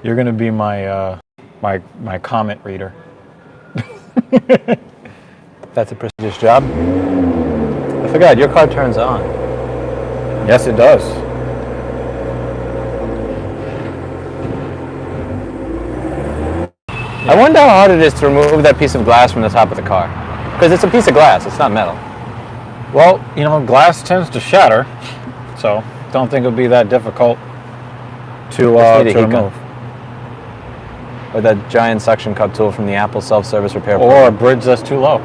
You're gonna be my my comment reader. That's a prestigious job. I forgot, your car turns on. Yes, it does. I wonder how hard it is to remove that piece of glass from the top of the car. Because it's a piece of glass, it's not metal. Well, you know, glass tends to shatter, so don't think it'll be that difficult to remove. Or that giant suction cup tool from the Apple self-service repair Or program. a bridge that's too low.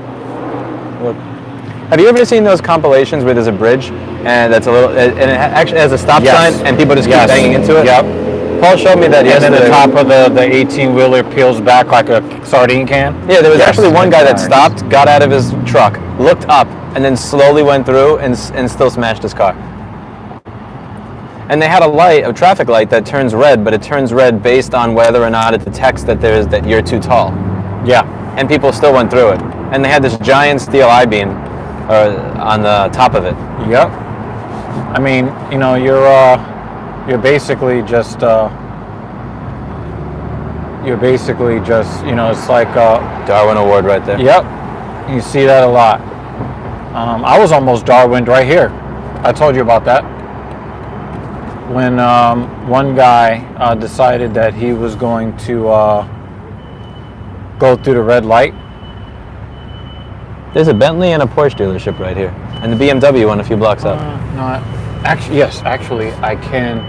Have you ever seen those compilations where there's a bridge and that's a little, and it actually has a stop sign and people just keep banging into it? Yep. Paul showed me that yesterday. And then the top of the 18-wheeler peels back like a sardine can. Yeah, there was actually one guy that stopped, got out of his truck, looked up, and then slowly went through and still smashed his car. And they had a traffic light that turns red, but it turns red based on whether or not it detects that you're too tall. Yeah. And people still went through it. And they had this giant steel I-beam on the top of it. Yep. I mean, you know, you're basically just you know, it's like Darwin Award right there. Yep. You see that a lot. I was almost Darwined right here. I told you about that. When one guy decided that he was going to go through the red light. There's a Bentley and a Porsche dealership right here. And the BMW one a few blocks up. No, actually, yes, actually, I can.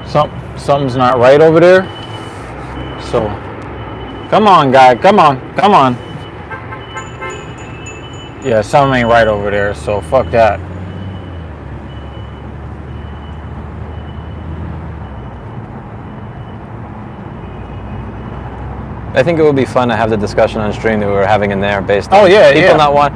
Something's not right over there. So, come on, guy, come on. Yeah, something ain't right over there, so fuck that. I think it would be fun to have the discussion on stream that we were having in there based on people not want.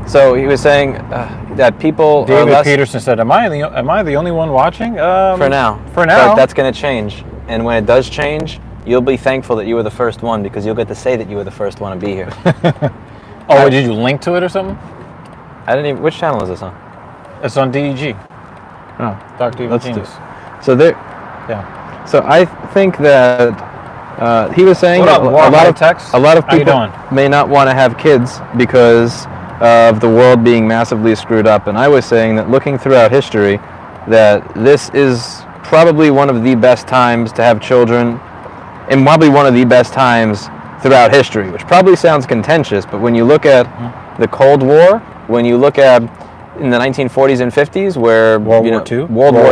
So he was saying that people David are less, Peterson said, am I the only one watching? for now. But that's going to change. And when it does change, you'll be thankful that you were the first one because you'll get to say that you were the first one to be here. Did you link to it or something? I didn't even. Which channel is this on? It's on DEG. Oh, Dr. Evil Genius. So there. Yeah. So I think that he was saying that a lot of people may not want to have kids because of the world being massively screwed up. And I was saying that looking throughout history, that this is probably one of the best times to have children, and probably one of the best times throughout history, which probably sounds contentious, but when you look at the Cold War, when you look at in the 1940s and 50s, where World War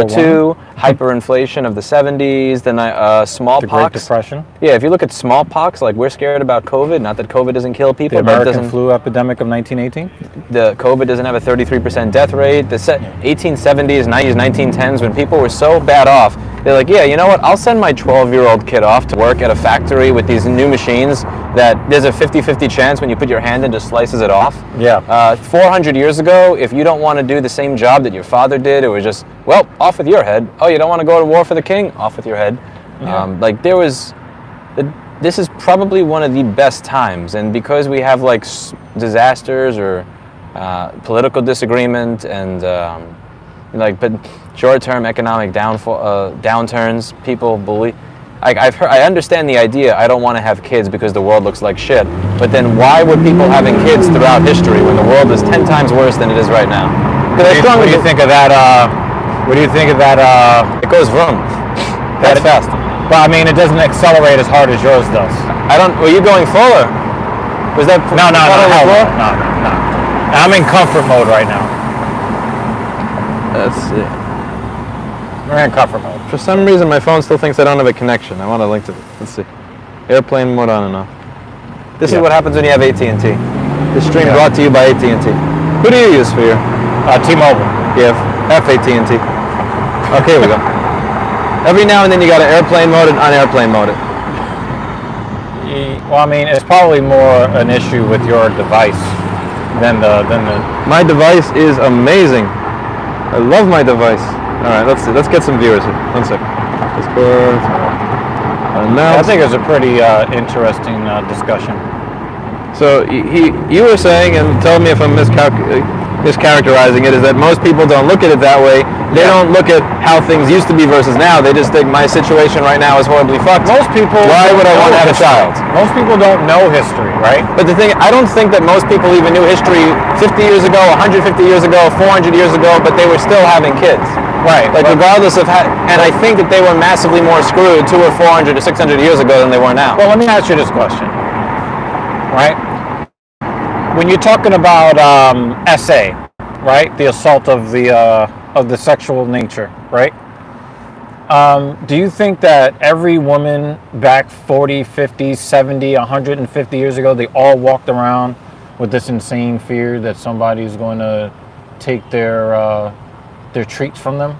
II, hyperinflation of the 70s, then smallpox. The Great Depression. Yeah, if you look at smallpox, like we're scared about COVID, not that COVID doesn't kill people. The American flu epidemic of 1918. The COVID doesn't have a 33% death rate. The 1870s, 90s, 1910s, when people were so bad off, they're like, yeah, you know what? I'll send my 12-year-old kid off to work at a factory with these new machines that there's a 50-50 chance when you put your hand in, just slices it off. Yeah. 400 years ago, if you don't want to do the same job that your father did, it was just, well, off with your head. Oh, you don't want to go to war for the king? Off with your head. Yeah. This is probably one of the best times, and because we have like disasters or political disagreement and but short-term economic downturns, people believe. I understand the idea. I don't want to have kids because the world looks like shit. But then why would people having kids throughout history when the world is 10 times worse than it is right now? What do you think of that? What do you think of that? It goes vroom. That's fast. But I mean, it doesn't accelerate as hard as yours does. Were you going fuller? Was that? No. I'm in comfort mode right now. Let's see. We're in comfort mode. For some reason, my phone still thinks I don't have a connection. I want to link to it. Let's see. Airplane mode on and off. This is what happens when you have AT&T. This stream brought to you by AT&T. Who do you use for your? T-Mobile. Yeah, F AT&T. Okay, here we go. Every now and then you got to airplane mode and unairplane mode it. Well, I mean, it's probably more an issue with your device than the. My device is amazing. I love my device. All right, let's see. Let's get some viewers here. 1 second. I think it's a pretty interesting discussion. So you were saying, and tell me if I'm miscalculating. mischaracterizing it, is that most people don't look at it that way. They don't look at how things used to be versus now. They just think my situation right now is horribly fucked. Most people. Why would I want to have a child? Most people don't know history, right? But the thing, I don't think that most people even knew history 50 years ago, 150 years ago, 400 years ago, but they were still having kids. Right. Like regardless of how, and I think that they were massively more screwed 200 or 400 to 600 years ago than they were now. Well, let me ask you this question, right? When you're talking about SA, right, the assault of the sexual nature, right? Do you think that every woman back 40, 50, 70, 150 years ago, they all walked around with this insane fear that somebody's going to take their treats from them?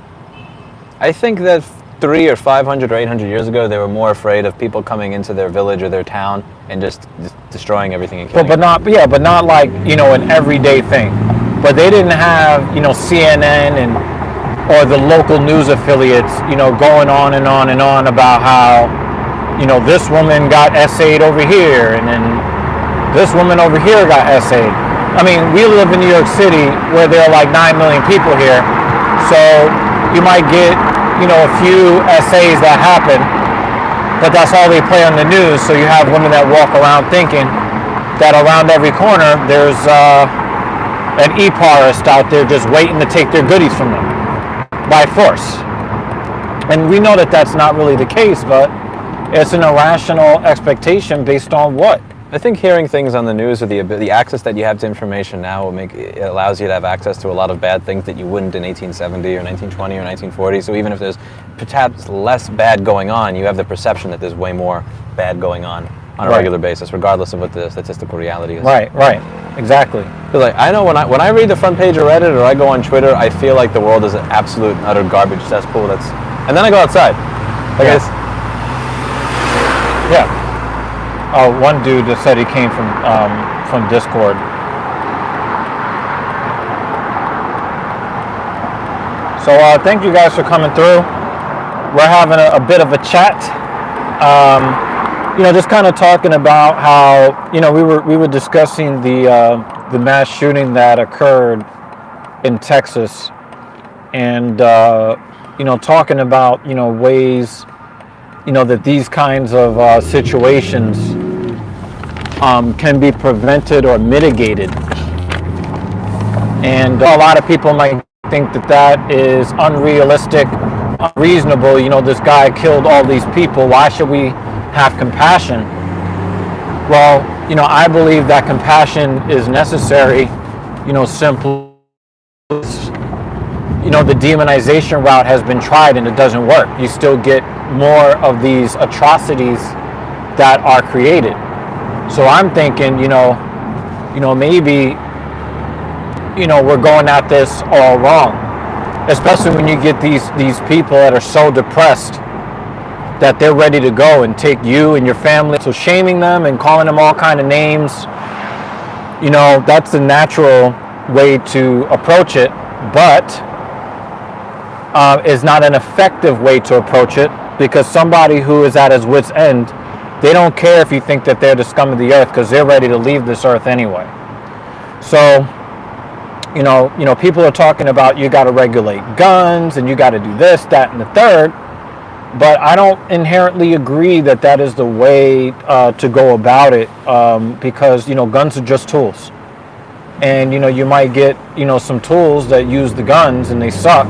I think that 300 or 500 or 800 years ago, they were more afraid of people coming into their village or their town and just destroying everything and killing. But not like, an everyday thing. But they didn't have, CNN or the local news affiliates, going on and on and on about how, this woman got SA'd over here, and then this woman over here got SA'd. I mean, we live in New York City where there are like 9 million people here. So you might get, a few SAs that happen, but that's all they play on the news. So you have women that walk around thinking that around every corner there's an e-parist out there just waiting to take their goodies from them by force. And we know that that's not really the case, but it's an irrational expectation based on what? I think hearing things on the news or the access that you have to information now it allows you to have access to a lot of bad things that you wouldn't in 1870 or 1920 or 1940. So even if there's perhaps less bad going on, you have the perception that there's way more bad going on a regular basis, regardless of what the statistical reality is. Right, exactly. Like, I know when I read the front page of Reddit or I go on Twitter, I feel like the world is an absolute and utter garbage cesspool. And then I go outside. Yeah. One dude that said he came from Discord. So thank you guys for coming through. We're having a bit of a chat. Just kind of talking about how we were discussing the mass shooting that occurred in Texas, and talking about ways that these kinds of situations can be prevented or mitigated. And a lot of people might think that is unrealistic, unreasonable. This guy killed all these people. Why should we have compassion? Well, I believe that compassion is necessary, simply, the demonization route has been tried and it doesn't work. You still get more of these atrocities that are created. So I'm thinking, maybe, we're going at this all wrong. Especially when you get these people that are so depressed that they're ready to go and take you and your family. So shaming them and calling them all kind of names, that's the natural way to approach it, but is not an effective way to approach it, because somebody who is at his wit's end, they don't care if you think that they're the scum of the earth, because they're ready to leave this earth anyway. So, people are talking about you got to regulate guns and you got to do this, that, and the third. But I don't inherently agree that is the way to go about it, because, guns are just tools. And, you might get, some tools that use the guns and they suck.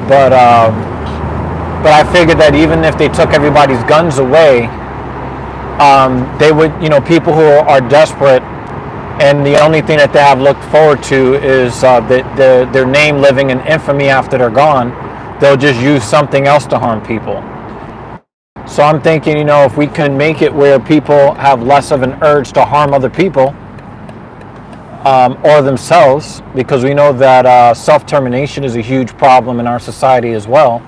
But I figured that even if they took everybody's guns away, they would, people who are desperate and the only thing that they have looked forward to is their name living in infamy after they're gone, they'll just use something else to harm people. So I'm thinking, if we can make it where people have less of an urge to harm other people or themselves, because we know that self-termination is a huge problem in our society as well.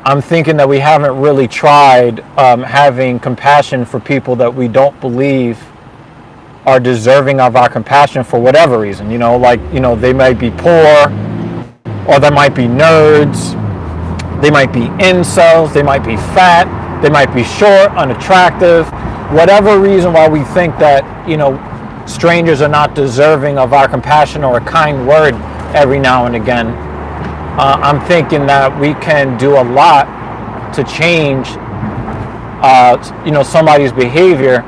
I'm thinking that we haven't really tried having compassion for people that we don't believe are deserving of our compassion for whatever reason. They might be poor, or they might be nerds, they might be incels, they might be fat, they might be short, unattractive, whatever reason why we think that, strangers are not deserving of our compassion or a kind word every now and again. I'm thinking that we can do a lot to change, somebody's behavior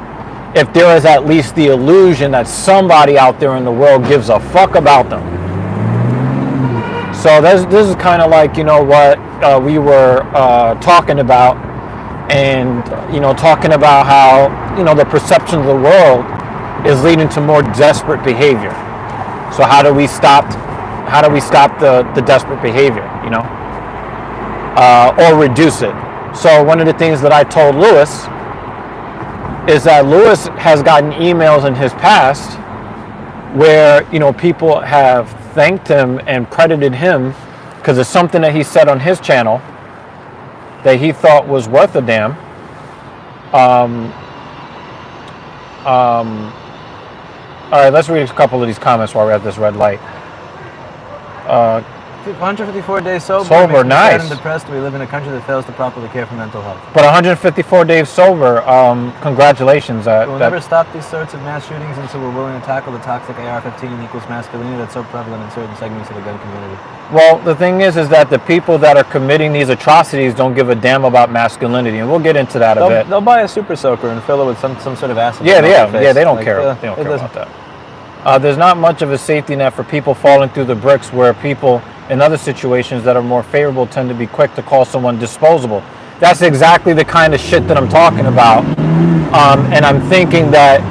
if there is at least the illusion that somebody out there in the world gives a fuck about them. So this is kind of like, what we were talking about, and, talking about how, the perception of the world is leading to more desperate behavior. So how do we stop the desperate behavior, or reduce it? So one of the things that I told Lewis is that Lewis has gotten emails in his past where, people have thanked him and credited him because it's something that he said on his channel that he thought was worth a damn. All right, let's read a couple of these comments while we're at this red light. 154 days sober. Sober, nice. And depressed. We live in a country that fails to properly care for mental health. But 154 days sober. Congratulations. We'll never stop these sorts of mass shootings until we're willing to tackle the toxic AR-15 equals masculinity that's so prevalent in certain segments of the gun community. Well, the thing is that the people that are committing these atrocities don't give a damn about masculinity, and we'll get into that a bit. They'll buy a super soaker and fill it with some sort of acid. Yeah, they don't care. They don't care about that. There's not much of a safety net for people falling through the bricks, where people in other situations that are more favorable tend to be quick to call someone disposable. That's exactly the kind of shit that I'm talking about. And I'm thinking that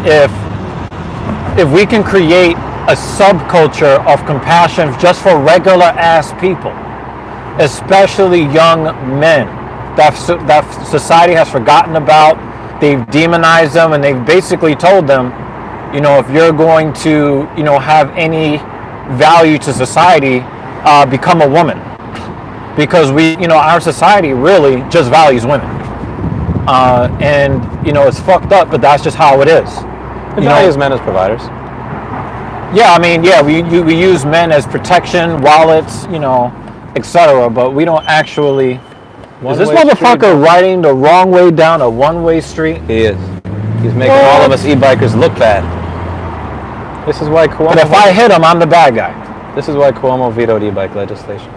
if we can create a subculture of compassion just for regular ass people, especially young men that society has forgotten about, they've demonized them, and they've basically told them, if you're going to, have any value to society, become a woman, because our society really just values women, and it's fucked up, but that's just how it is. It values men as providers. Yeah, we use men as protection, wallets, etc., but we don't actually. Is this motherfucker riding the wrong way down a one-way street? He is. He's making all of us e-bikers look bad. This is why Cuomo. But if I hit him, I'm the bad guy. This is why Cuomo vetoed e-bike legislation.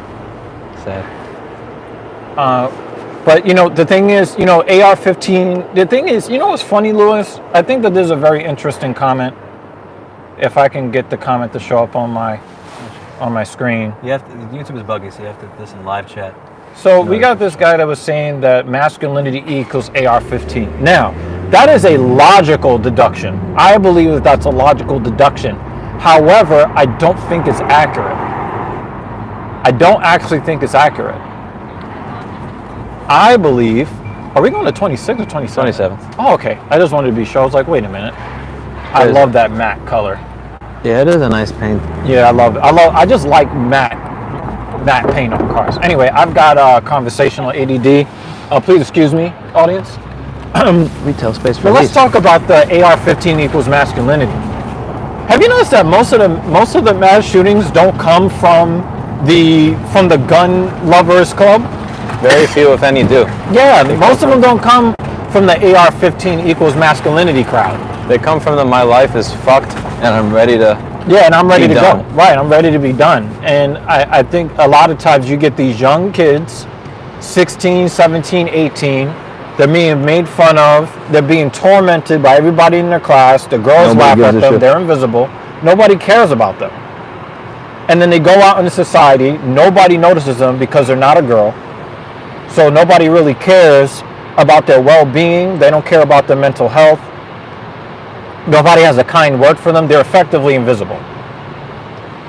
Sad. But the thing is, AR-15. The thing is, what's funny, Lewis? I think that there's a very interesting comment. If I can get the comment to show up on my screen. YouTube is buggy, so you have to listen live chat. So we got this guy that was saying that masculinity equals AR-15. Now, that is a logical deduction. I believe that that's a logical deduction. However, I don't think it's accurate. I don't actually think it's accurate. I believe, are we going to 26 or 27? 27. Oh, okay. I just wanted to be sure. I was like, wait a minute. I love that matte color. Yeah, it is a nice paint. Yeah, I love it. I just like matte paint on cars. Anyway, I've got conversational ADD. Please excuse me, audience. Retail space for But let's talk about the AR-15 equals masculinity. Have you noticed that most of the mass shootings don't come from the gun lovers club? Very few, if any, do. Yeah, most of them don't come from the AR-15 equals masculinity crowd. They come from the my life is fucked and I'm ready to. Yeah, and I'm ready to go. Right, I'm ready to be done. And I think a lot of times you get these young kids, 16, 17, 18, they're being made fun of, they're being tormented by everybody in their class, the girls laugh at them, they're invisible, nobody cares about them. And then they go out into society, nobody notices them because they're not a girl, so nobody really cares about their well-being, they don't care about their mental health, nobody has a kind word for them, they're effectively invisible.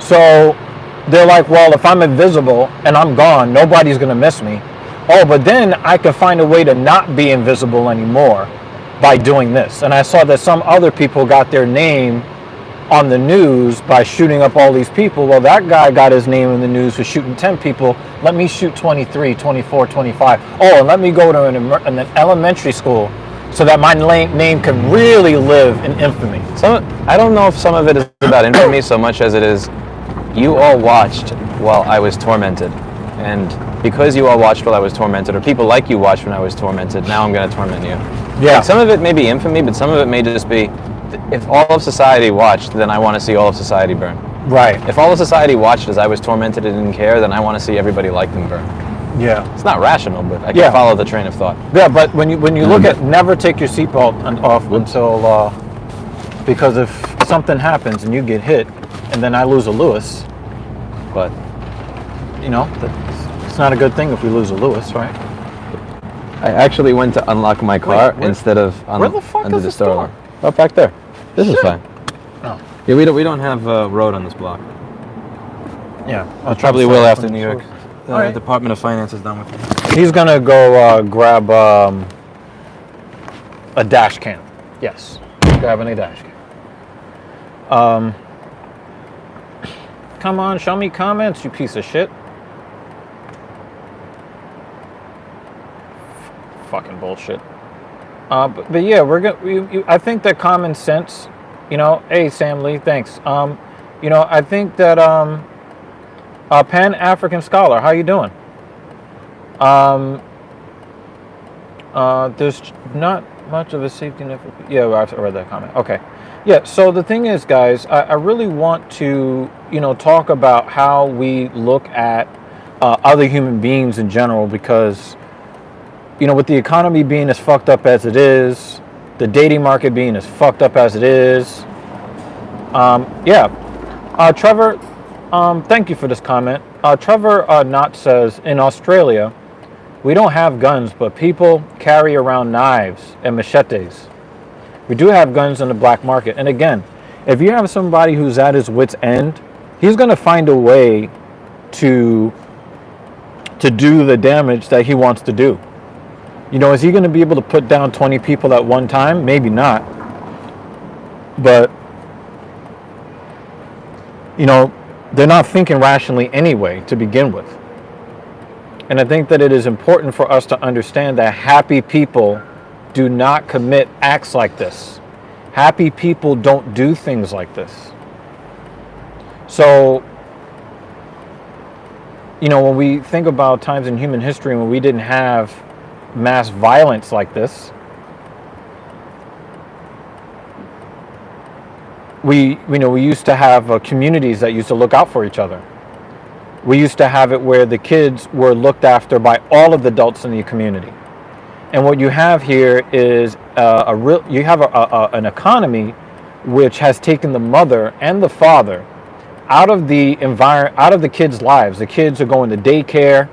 So they're like, well, if I'm invisible and I'm gone, nobody's going to miss me. Oh, but then I can find a way to not be invisible anymore by doing this. And I saw that some other people got their name on the news by shooting up all these people. Well, that guy got his name in the news for shooting 10 people. Let me shoot 23, 24, 25. Oh, and let me go to an elementary school so that my name can really live in infamy. I don't know if some of it is about infamy so much as it is you all watched while I was tormented. And because you all watched while I was tormented, or people like you watched when I was tormented, now I'm going to torment you. Yeah. Like some of it may be infamy, but some of it may just be if all of society watched, then I want to see all of society burn. Right. If all of society watched as I was tormented and didn't care, then I want to see everybody like them burn. Yeah. It's not rational, but I can follow the train of thought. Yeah, but when you look at never take your seatbelt off until because if something happens and you get hit, and then I lose a Lewis, But it's not a good thing if we lose a Lewis, right? I actually went to unlock my car instead of where the fuck under is the the store? Oh, back there. This is fine. Oh. Yeah, we don't have a road on this block. Yeah, I probably will after New York. The Department of Finance is done with it. He's gonna go grab a dash cam. Yes, grabbing a dash cam. Come on, show me comments, you piece of shit. Fucking bullshit. But yeah, I think that common sense. Hey Sam Lee, thanks. I think that Pan-African scholar, how you doing? There's not much of a safety net. Yeah, I read that comment. Okay. Yeah, so the thing is, guys, I really want to, talk about how we look at other human beings in general, because, with the economy being as fucked up as it is, the dating market being as fucked up as it is. Trevor, thank you for this comment. Trevor Knott says, in Australia, we don't have guns, but people carry around knives and machetes. We do have guns in the black market. And again, if you have somebody who's at his wit's end, he's going to find a way to do the damage that he wants to do. Is he going to be able to put down 20 people at one time? Maybe not. But, they're not thinking rationally anyway to begin with. And I think that it is important for us to understand that happy people do not commit acts like this. Happy people don't do things like this. So, when we think about times in human history when we didn't have mass violence like this, we used to have communities that used to look out for each other. We used to have it where the kids were looked after by all of the adults in the community. And what you have here is an economy which has taken the mother and the father out of the out of the kids' lives. The kids are going to daycare,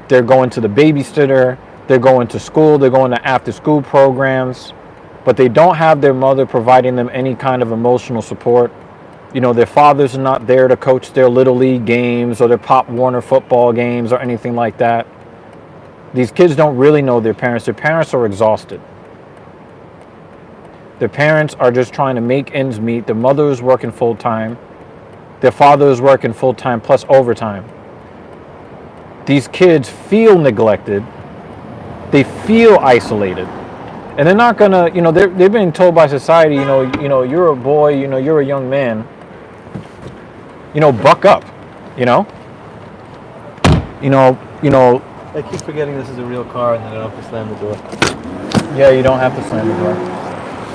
they're going to the babysitter, they're going to school, they're going to after-school programs, but they don't have their mother providing them any kind of emotional support. Their fathers are not there to coach their Little League games or their Pop Warner football games or anything like that. These kids don't really know their parents. Their parents are exhausted. Their parents are just trying to make ends meet. Their mother is working full-time. Their father is working full-time plus overtime. These kids feel neglected. They feel isolated. And they're not gonna, they're being told by society, you're a boy, you're a young man. Buck up, I keep forgetting this is a real car and that I don't have to slam the door. Yeah, you don't have to slam the door.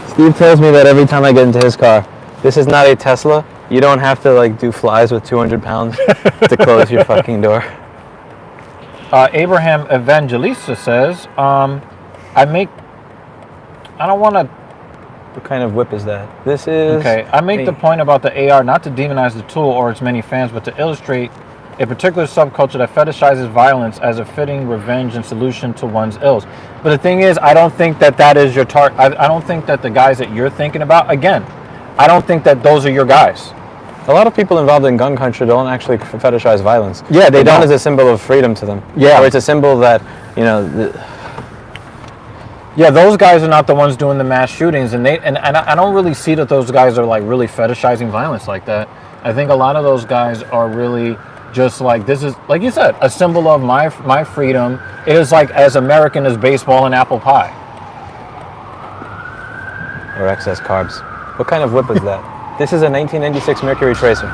Steve tells me that every time I get into his car, this is not a Tesla. You don't have to do flies with 200 pounds to close your fucking door. Abraham Evangelista says, I don't want to. What kind of whip is that? This is... Okay, I make the point about the AR not to demonize the tool or its many fans, but to illustrate a particular subculture that fetishizes violence as a fitting revenge and solution to one's ills. But the thing is, I don't think that is your target. I don't think that the guys that you're thinking about, again, I don't think that those are your guys. A lot of people involved in gun culture don't actually fetishize violence. Yeah, they don't. Gun is a symbol of freedom to them. Yeah. Or it's a symbol that, Yeah, those guys are not the ones doing the mass shootings, and I don't really see that those guys are really fetishizing violence like that. I think a lot of those guys are really just this is, like you said, a symbol of my freedom. It is as American as baseball and apple pie. Or excess carbs. What kind of whip is that? This is a 1996 Mercury Tracer.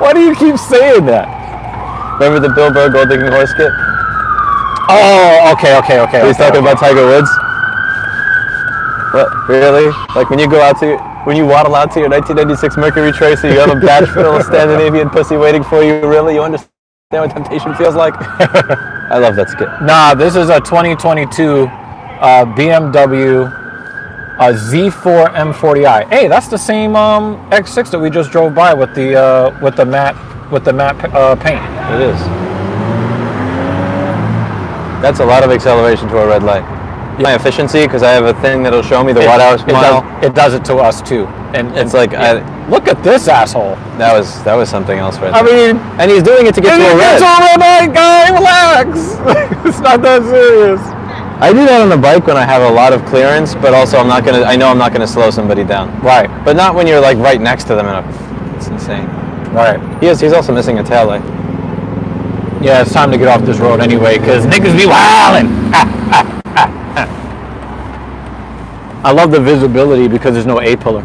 Why do you keep saying that? Remember the Bill Burr Gold Digging Horse skit? Oh, okay. He's talking about Tiger Woods. What? Really? Like when you waddle out to your 1996 Mercury Tracer, you have a batch full of Scandinavian pussy waiting for you. Really? You understand what temptation feels like? I love that skit. Nah, this is a 2022 BMW Z4 M40i. Hey, that's the same X6 that we just drove by with the matte paint. It is. That's a lot of acceleration to a red light. My efficiency, because I have a thing that'll show me the watt hours per mile. It does it to us too, and it's like look at this asshole. That was something else right there. I mean, and he's doing it to get to a red. Get to a red light, guy. Relax. It's not that serious. I do that on the bike when I have a lot of clearance, but also I know I'm not gonna slow somebody down. Right. But not when you're like right next to them. It's insane. Right. He's also missing a tail light. Yeah, it's time to get off this road anyway, because niggas be wildin'. I love the visibility because there's no A pillar.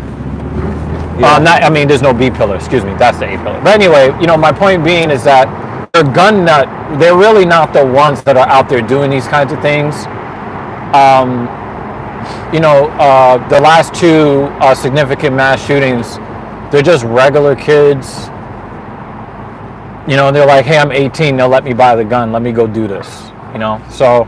Yeah. There's no B pillar. Excuse me, that's the A pillar. But anyway, my point being is that they're gun nut. They're really not the ones that are out there doing these kinds of things. The last two significant mass shootings, they're just regular kids. They're like, hey, I'm 18. They'll let me buy the gun. Let me go do this. So.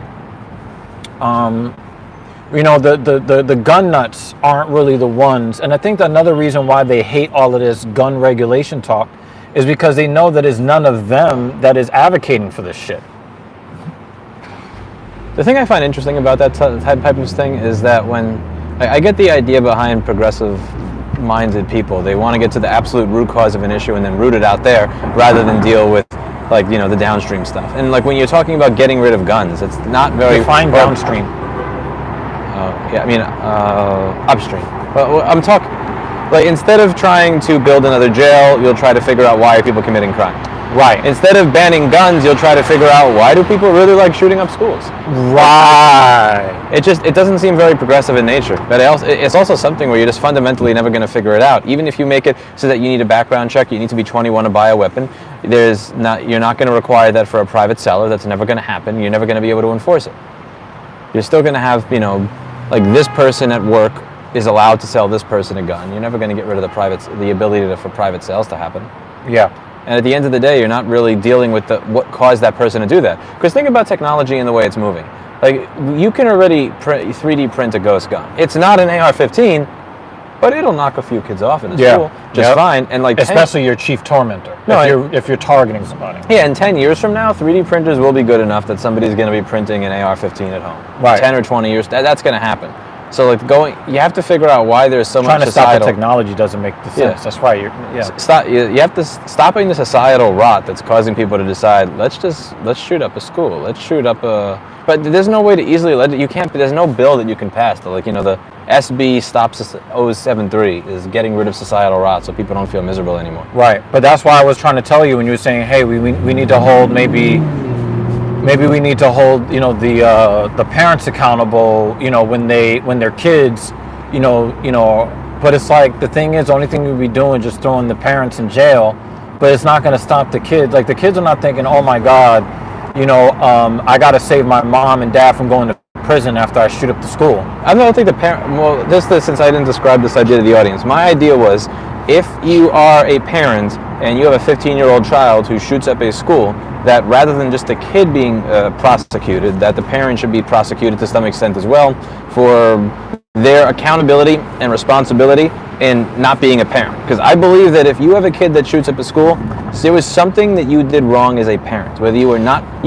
The gun nuts aren't really the ones, and I think another reason why they hate all of this gun regulation talk is because they know that it's none of them that is advocating for this shit. The thing I find interesting about that type of thing is that when I get the idea behind progressive-minded people, they want to get to the absolute root cause of an issue and then root it out there rather than deal with the downstream stuff. And when you're talking about getting rid of guns, it's not very define downstream. Upstream. Well, I'm talking, instead of trying to build another jail, you'll try to figure out why are people committing crime. Right. Instead of banning guns, you'll try to figure out why do people really like shooting up schools. Right. It doesn't seem very progressive in nature. But it's also something where you're just fundamentally never going to figure it out. Even if you make it so that you need a background check, you need to be 21 to buy a weapon. You're not going to require that for a private seller. That's never going to happen. You're never going to be able to enforce it. You're still going to have, this person at work is allowed to sell this person a gun. You're never going to get rid of the ability for private sales to happen. Yeah. And at the end of the day, you're not really dealing with what caused that person to do that. Because think about technology and the way it's moving. You can already 3D print a ghost gun. It's not an AR-15, but it'll knock a few kids off in the school just fine. And especially your chief tormentor. If you're targeting somebody. Yeah, and 10 years from now, 3D printers will be good enough that somebody's going to be printing an AR-15 at home. Right. 10 or 20 years, that's going to happen. So you have to figure out why there's so much societal. Trying to stop the technology doesn't make the sense. Yeah. That's right. You have to stopping the societal rot that's causing people to decide. Let's shoot up a school. Let's shoot up a. But there's no way to easily you can't. There's no bill that you can pass. The SB Stops 073 is getting rid of societal rot so people don't feel miserable anymore. Right. But that's why I was trying to tell you when you were saying, hey, we need to hold maybe we need to hold the parents accountable when their kids but it's like the thing is the only thing we'd be doing is just throwing the parents in jail, but it's not going to stop the kids. The kids are not thinking, oh my god, I got to save my mom and dad from going to prison after I shoot up the school. I don't think the parent. Well, since I didn't describe this idea to the audience, my idea was if you are a parent and you have a 15-year-old child who shoots up a school, that rather than just the kid being prosecuted, that the parent should be prosecuted to some extent as well for their accountability and responsibility in not being a parent. Because I believe that if you have a kid that shoots up a school, there was something that you did wrong as a parent. Whether you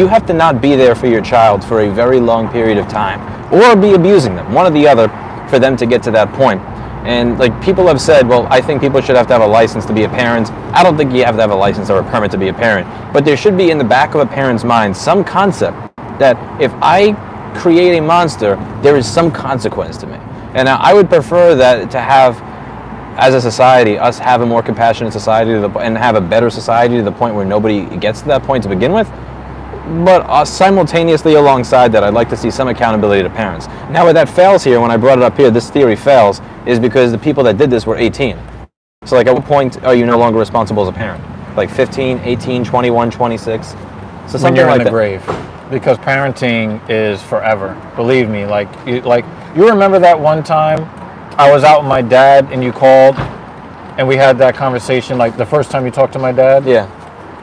have to not be there for your child for a very long period of time, or be abusing them, one or the other, for them to get to that point. And people have said, well, I think people should have to have a license to be a parent. I don't think you have to have a license or a permit to be a parent. But there should be in the back of a parent's mind some concept that if I create a monster, there is some consequence to me. And I would prefer that to have, as a society, us have a more compassionate society and have a better society to the point where nobody gets to that point to begin with. But simultaneously alongside that, I'd like to see some accountability to parents. Now, where that fails here, when I brought it up here, this theory fails, is because the people that did this were 18. So at what point are you no longer responsible as a parent? 15, 18, 21, 26? So when you're in the grave. because parenting is forever. Believe me. You remember that one time I was out with my dad and you called and we had that conversation, like the first time you talked to my dad? Yeah.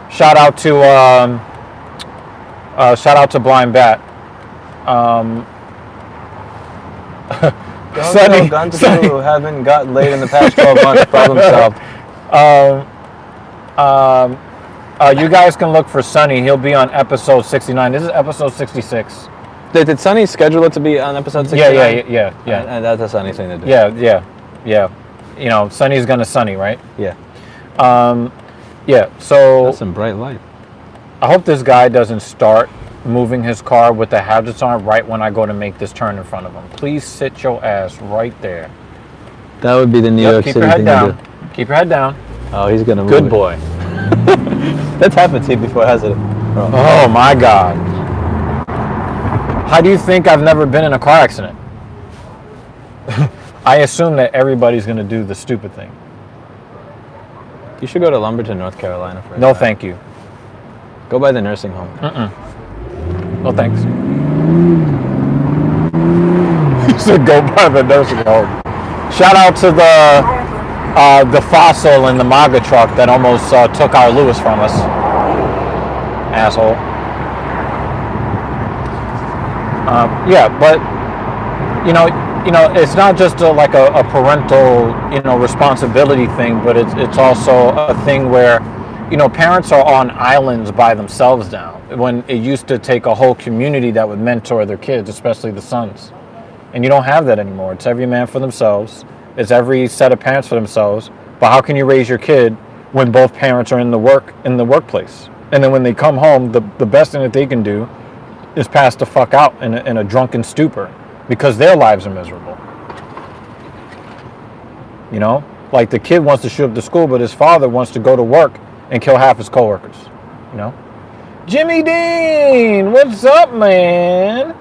Shout out to Blind Bat. Sonny, who haven't gotten laid in the past 12 months, problem solved. You guys can look for Sonny. He'll be on episode 69. This is episode 66. Did Sonny schedule it to be on episode 69? Yeah. And that's a Sonny thing to do. Yeah. You know, Sonny's gonna Sonny, right? Yeah. Yeah, so... That's some bright light. I hope this guy doesn't start moving his car with the hazards on right when I go to make this turn in front of him. Please sit your ass right there. That would be the New York City thing to do. Keep your head down. Oh, he's gonna move. Good boy. That's happened to you before, hasn't it? Oh my God. How do you think I've never been in a car accident? I assume that everybody's gonna do the stupid thing. You should go to Lumberton, North Carolina for No, thank you. Go by the nursing home. No, thanks. You should go by the nursing home. Shout out to the fossil in the MAGA truck that almost took our Lewis from us. Asshole. Yeah, but you know, it's not just a parental, responsibility thing, but it's also a thing where, parents are on islands by themselves now. When it used to take a whole community that would mentor their kids, especially the sons. And you don't have that anymore. It's every man for themselves. It's every set of parents for themselves. But how can you raise your kid when both parents are in the workplace? And then when they come home, the best thing that they can do is pass the fuck out in a drunken stupor because their lives are miserable. Like the kid wants to show up to school, but his father wants to go to work and kill half his coworkers. Jimmy Dean, what's up, man?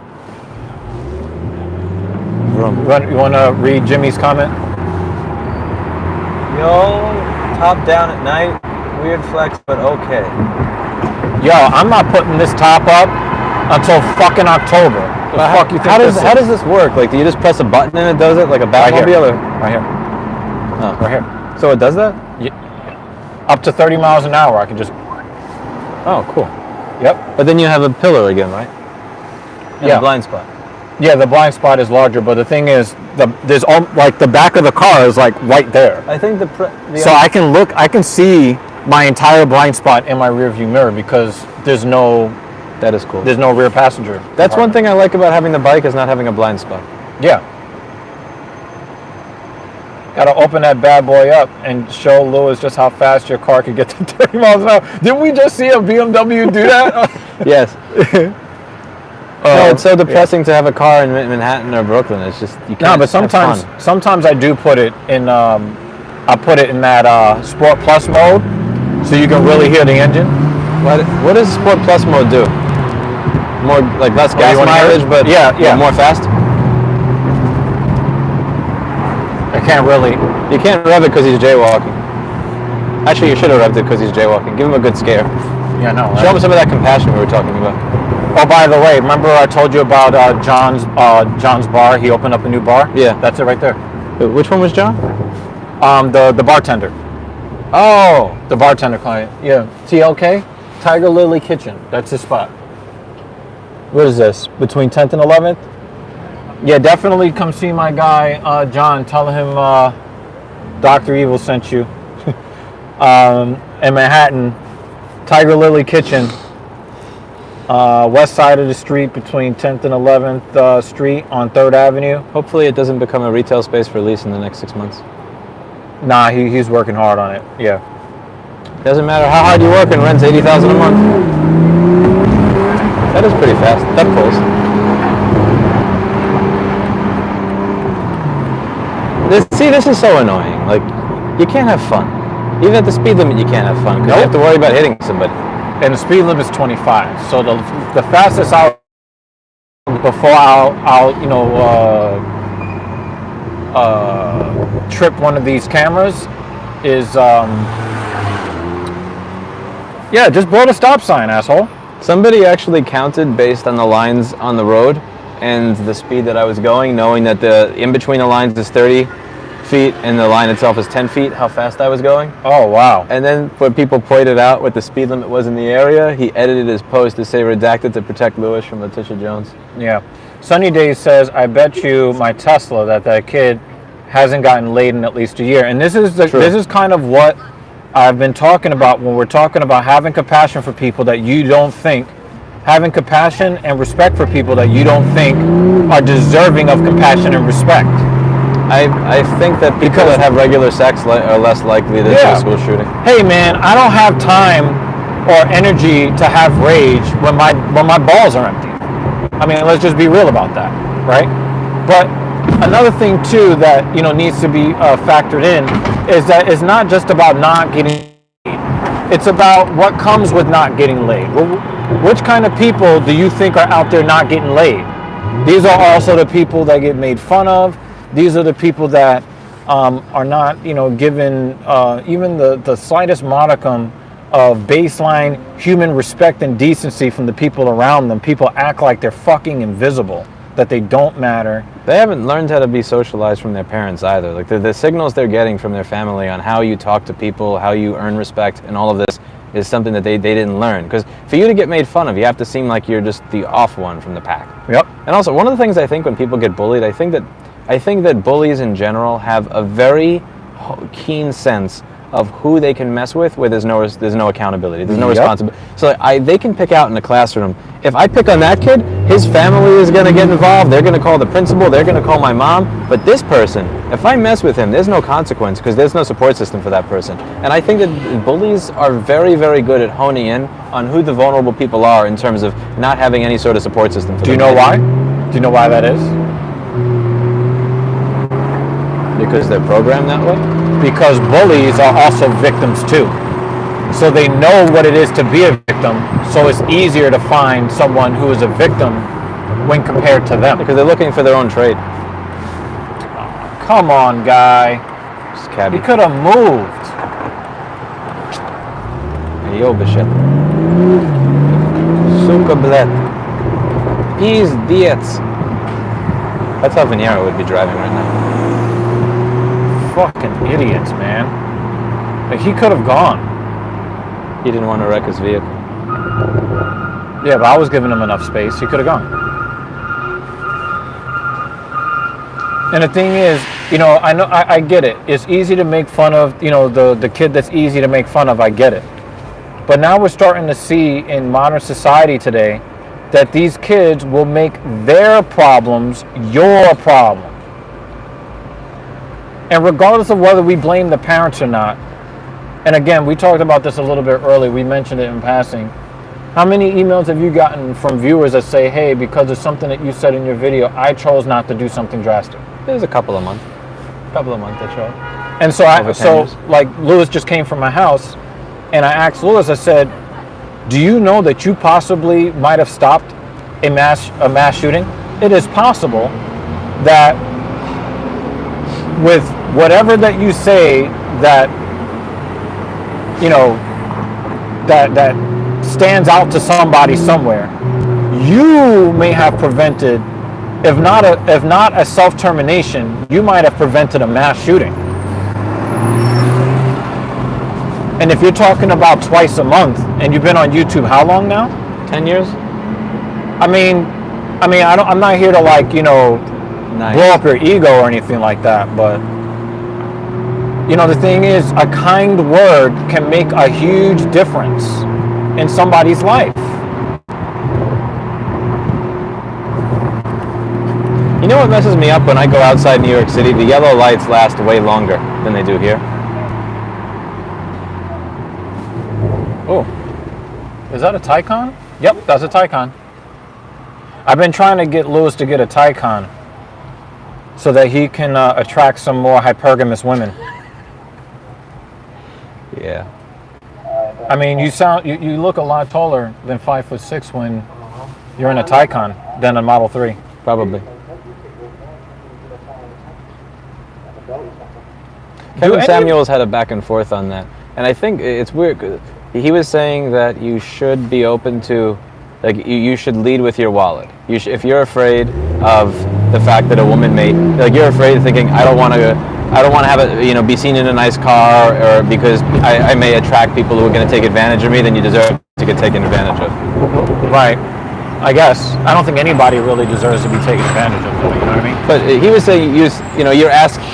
You want to read Jimmy's comment? Yo, top down at night. Weird flex, but okay. Yo, I'm not putting this top up until fucking October. How does this work? Like, do you just press a button and it does it like a Batmobile? Right here. Oh. Right here. So it does that? Yeah. Up to 30 miles an hour, I can just... Oh, cool. Yep. But then you have a pillar again, right? And a blind spot. Yeah, the blind spot is larger, but the thing is, the back of the car is like right there. I think so I can see my entire blind spot in my rearview mirror because there's no... That is cool. There's no rear passenger. That's one thing I like about having the bike is not having a blind spot. Yeah. Got to open that bad boy up and show Lewis just how fast your car can get to 30 miles an hour. Didn't we just see a BMW do that? Yes. No, it's so depressing to have a car in Manhattan or Brooklyn. It's just you can't. No, but sometimes I do put it in. I put it in that Sport Plus mode, so you can really hear the engine. What does Sport Plus mode do? More like less gas mileage, but more fast. I can't really. You can't rev it because he's jaywalking. Actually, you should have revved it because he's jaywalking. Give him a good scare. Yeah, no. Show him some of that compassion we were talking about. Oh, by the way, remember I told you about John's bar? He opened up a new bar. Yeah, that's it right there. Which one was John? The bartender. Oh, the bartender client. Yeah, TLK, Tiger Lily Kitchen. That's his spot. What is this? Between 10th and 11th? Yeah, definitely come see my guy John. Tell him Dr. Evil sent you. In Manhattan, Tiger Lily Kitchen. West side of the street between 10th and 11th Street on 3rd Avenue. Hopefully it doesn't become a retail space for lease in the next 6 months. Nah, he's working hard on it. Yeah. Doesn't matter how hard you work and rent's $80,000 a month. That is pretty fast. That pulls. This is so annoying. Like, you can't have fun. Even at the speed limit, you can't have fun because you have to worry about hitting somebody. And the speed limit is 25. So the fastest before I'll trip one of these cameras is just blow the stop sign, asshole. Somebody actually counted based on the lines on the road and the speed that I was going, knowing that the in between the lines is 30 feet and the line itself is 10 feet, how fast I was going. Oh, wow. And then when people pointed out what the speed limit was in the area, he edited his post to say redacted to protect Lewis from Letitia Jones. Yeah. Sunny Days says, I bet you my Tesla that kid hasn't gotten laid in at least a year. And this is kind of what I've been talking about when we're talking about having compassion for people that you don't think, having compassion and respect for people that you don't think are deserving of compassion and respect. I think that people that have regular sex are less likely to do a school shooting. Hey man, I don't have time or energy to have rage when my balls are empty. I mean, let's just be real about that, right? But another thing too that needs to be factored in is that it's not just about not getting laid. It's about what comes with not getting laid. Well, which kind of people do you think are out there not getting laid? These are also the people that get made fun of. These are the people that are not, given even the slightest modicum of baseline human respect and decency from the people around them. People act like they're fucking invisible, that they don't matter. They haven't learned how to be socialized from their parents either. Like the signals they're getting from their family on how you talk to people, how you earn respect, and all of this is something that they didn't learn. Because for you to get made fun of, you have to seem like you're just the off one from the pack. Yep. And also, one of the things I think when people get bullied, I think that bullies in general have a very keen sense of who they can mess with where there's no accountability, there's no responsibility. So they can pick out in the classroom, if I pick on that kid, his family is going to get involved, they're going to call the principal, they're going to call my mom, but this person, if I mess with him, there's no consequence because there's no support system for that person. And I think that bullies are very, very good at honing in on who the vulnerable people are in terms of not having any sort of support system for them. Do you know why? Do you know why that is? Because they're programmed that way? Because bullies are also victims too. So they know what it is to be a victim, so it's easier to find someone who is a victim when compared to them. Because they're looking for their own trade. Come on, guy. Just cabbie. He could have moved. Yo, Bishop. Suka bled. Peace diets. That's how Venera would be driving right now. Fucking idiots, man. Like, he could have gone. He didn't want to wreck his vehicle. Yeah, but I was giving him enough space. He could have gone. And the thing is, I get it. It's easy to make fun of, the kid that's easy to make fun of. I get it. But now we're starting to see in modern society today that these kids will make their problems your problem. And regardless of whether we blame the parents or not, and again, we talked about this a little bit earlier, we mentioned it in passing. How many emails have you gotten from viewers that say, hey, because of something that you said in your video, I chose not to do something drastic? There's a couple a month that show. And so like Lewis just came from my house, and I asked Lewis, I said, do you know that you possibly might have stopped a mass shooting? It is possible that with whatever that you say that that stands out to somebody somewhere, you may have prevented, if not a self-termination, you might have prevented a mass shooting. And if you're talking about twice a month, and you've been on YouTube how long now? 10 years. I'm not here to blow up your ego or anything like that, but the thing is, a kind word can make a huge difference in somebody's life. You know what messes me up when I go outside New York City? The yellow lights last way longer than they do here. Oh, is that a Taycan? Yep, that's a Taycan. I've been trying to get Lewis to get a Taycan so that he can attract some more hypergamous women. Yeah. I mean, you look a lot taller than 5'6" when you're in a Taycan than a Model 3. Probably. Kevin Samuels had a back and forth on that, and I think it's weird. He was saying that you should be open to like you should lead with your wallet. If you're afraid of the fact that a woman may, like you're afraid of thinking, I don't want to have it, be seen in a nice car, or because I may attract people who are going to take advantage of me, then you deserve to get taken advantage of. Right. I guess. I don't think anybody really deserves to be taken advantage of, though, you know what I mean? But he was saying, you're asking.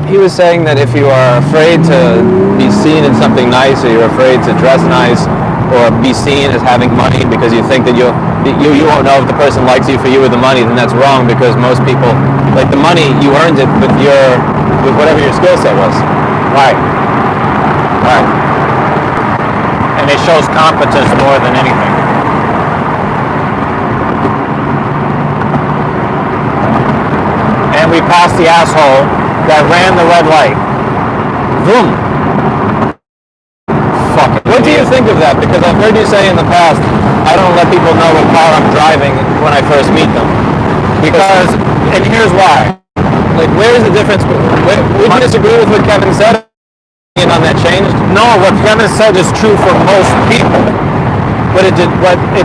He was saying that if you are afraid to be seen in something nice, or you're afraid to dress nice, or be seen as having money because you think that you won't know if the person likes you for you with the money, then that's wrong, because most people, like the money, you earned it with whatever your skill set was. Right. Right. And it shows competence more than anything. And we passed the asshole that ran the red light. Boom. Fuck it. What do you think of that? Because I've heard you say in the past, I don't let people know what car I'm driving when I first meet them. Because, and here's why. Like, where is the difference? Would you disagree with what Kevin said? On that changed? No, what Kevin said is true for most people. But it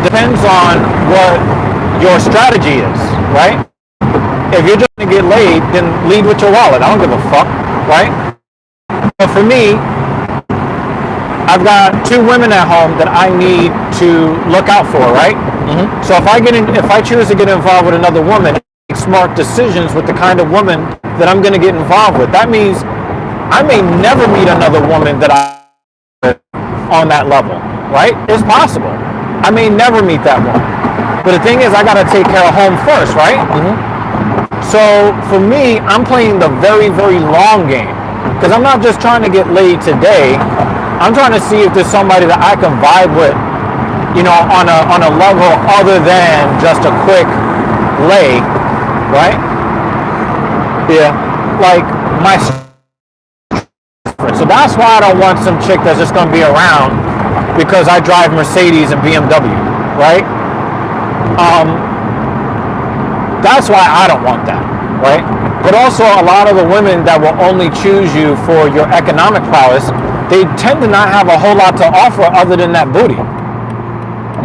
depends on what your strategy is, right? If you're just going to get laid, then lead with your wallet. I don't give a fuck, right? But for me, I've got 2 women at home that I need to look out for, right? Mm-hmm. So if I choose to get involved with another woman, I make smart decisions with the kind of woman that I'm going to get involved with. That means I may never meet another woman that I on that level, right? It's possible. I may never meet that woman. But the thing is, I got to take care of home first, right? Mm-hmm. So for me, I'm playing the very, very long game, because I'm not just trying to get laid today. I'm trying to see if there's somebody that I can vibe with, on a level other than just a quick lay, right? Yeah. Like my. So that's why I don't want some chick that's just going to be around because I drive Mercedes and BMW, right? That's why I don't want that, right? But also a lot of the women that will only choose you for your economic prowess, they tend to not have a whole lot to offer other than that booty.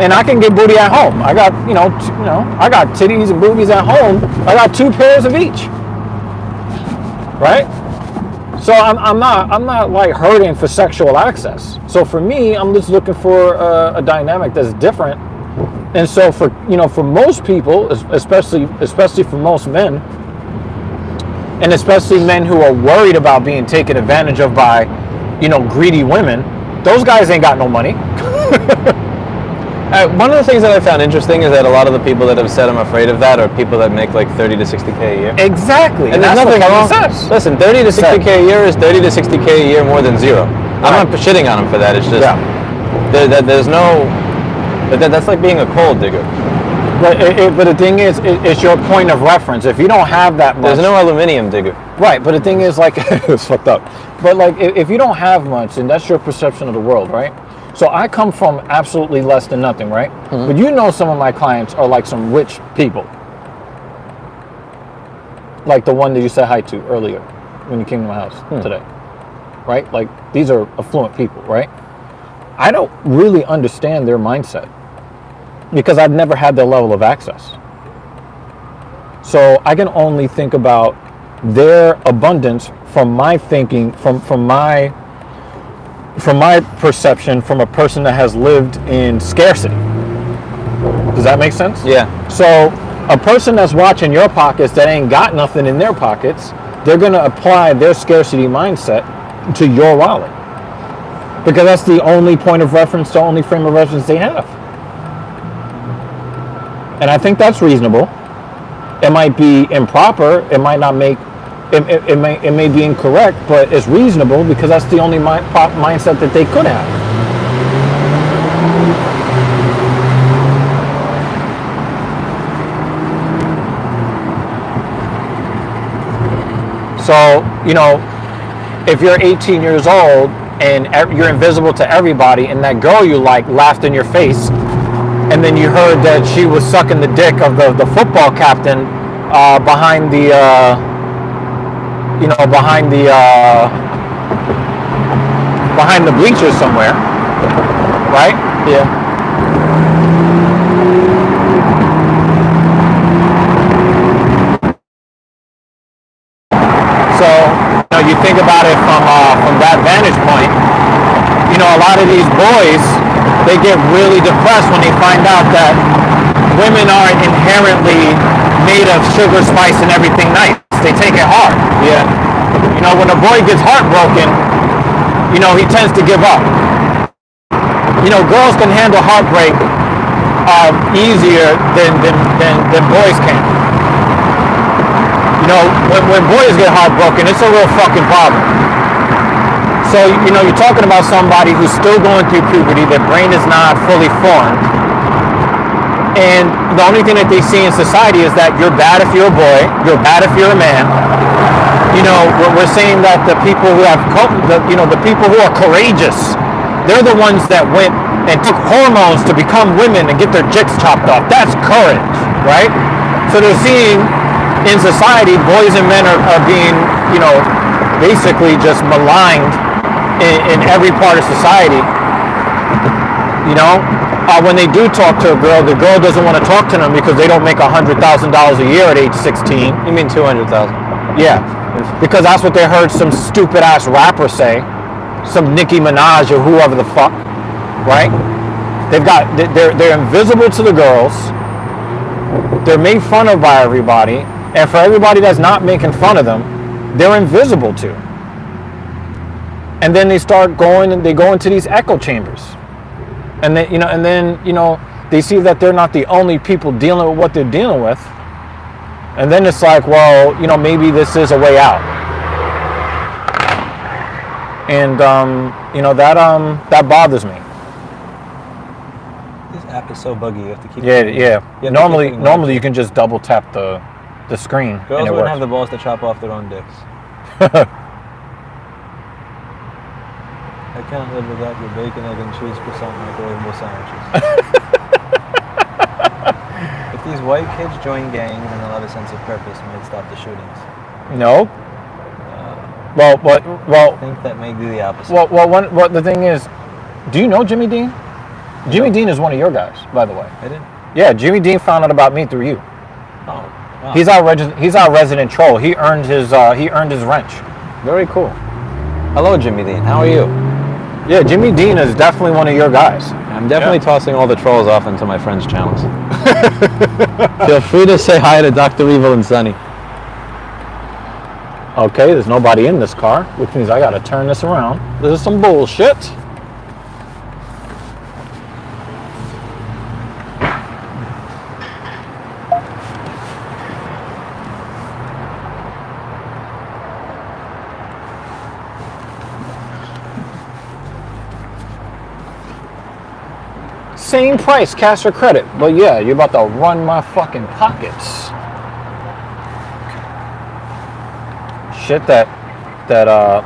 And I can get booty at home. I got, I got titties and boobies at home. I got 2 pairs of each, right? So I'm not like hurting for sexual access. So for me, I'm just looking for a dynamic that's different. And so for most people, especially for most men, and especially men who are worried about being taken advantage of by, greedy women, those guys ain't got no money. One of the things that I found interesting is that a lot of the people that have said I'm afraid of that are people that make like 30 to 60K a year. Exactly. And there's nothing wrong. Listen, 30 to 60K a year is 30 to 60K a year more than zero. Right. I'm not shitting on them for that. It's just, there's no, that's like being a coal digger. But the thing is, it's your point of reference. If you don't have that much. There's no aluminium digger. Right, but the thing is, like, it's fucked up. But like, if you don't have much, then that's your perception of the world, right? So I come from absolutely less than nothing, right? Mm-hmm. But some of my clients are like some rich people. Like the one that you said hi to earlier when you came to my house today, right? Like, these are affluent people, right? I don't really understand their mindset because I've never had their level of access. So I can only think about their abundance from my thinking, from my perception, from a person that has lived in scarcity. Does that make sense? Yeah. So a person that's watching your pockets that ain't got nothing in their pockets, they're going to apply their scarcity mindset to your wallet, because that's the only point of reference, the only frame of reference they have. And I think that's reasonable. It might be improper. It might not make. It may be incorrect, but it's reasonable because that's the only mindset that they could have. So, if you're 18 years old and you're invisible to everybody, and that girl you like laughed in your face, and then you heard that she was sucking the dick of the football captain behind the behind the bleachers somewhere, right? Yeah. So, you think about it from that vantage point. A lot of these boys, they get really depressed when they find out that women aren't inherently made of sugar, spice, and everything nice. They take it hard. Yeah. When a boy gets heartbroken, he tends to give up. Girls can handle heartbreak easier than boys can. When boys get heartbroken, it's a real fucking problem. So, you're talking about somebody who's still going through puberty, their brain is not fully formed. And the only thing that they see in society is that you're bad if you're a boy, you're bad if you're a man. We're saying that the people who have, the people who are courageous, they're the ones that went and took hormones to become women and get their dicks chopped off. That's courage, right? So they're seeing in society, boys and men are being, basically just maligned in every part of society. When they do talk to a girl, the girl doesn't want to talk to them because they don't make $100,000 a year at age 16. You mean 200,000? Yeah, because that's what they heard some stupid ass rapper say, some Nicki Minaj or whoever the fuck, right? They're invisible to the girls. They're made fun of by everybody, and for everybody that's not making fun of them, they're invisible to. And then they start going and they go into these echo chambers. And then, they see that they're not the only people dealing with what they're dealing with. And then it's like, well, maybe this is a way out. And, that bothers me. This app is so buggy, you have to keep Yeah. Normally you can just double tap the screen. Girls and it wouldn't works. have the balls to chop off their own dicks. I can't live without your bacon, egg, and cheese croissant microwavable sandwiches. If these white kids join gangs and they'll have a sense of purpose, it might stop the shootings. No. Well, I think that may do the opposite. Well, the thing is, do you know Jimmy Dean? Jimmy Dean is one of your guys, by the way. I didn't. Yeah, Jimmy Dean found out about me through you. Oh. Wow. He's our resident troll. He earned his wrench. Very cool. Hello, Jimmy Dean. How are you? Yeah, Jimmy Dean is definitely one of your guys. I'm definitely tossing all the trolls off into my friends' channels. Feel free to say hi to Dr. Evil and Sunny. Okay, there's nobody in this car, which means I gotta turn this around. This is some bullshit. Same price, cash or credit. But yeah, you're about to run my fucking pockets. Shit that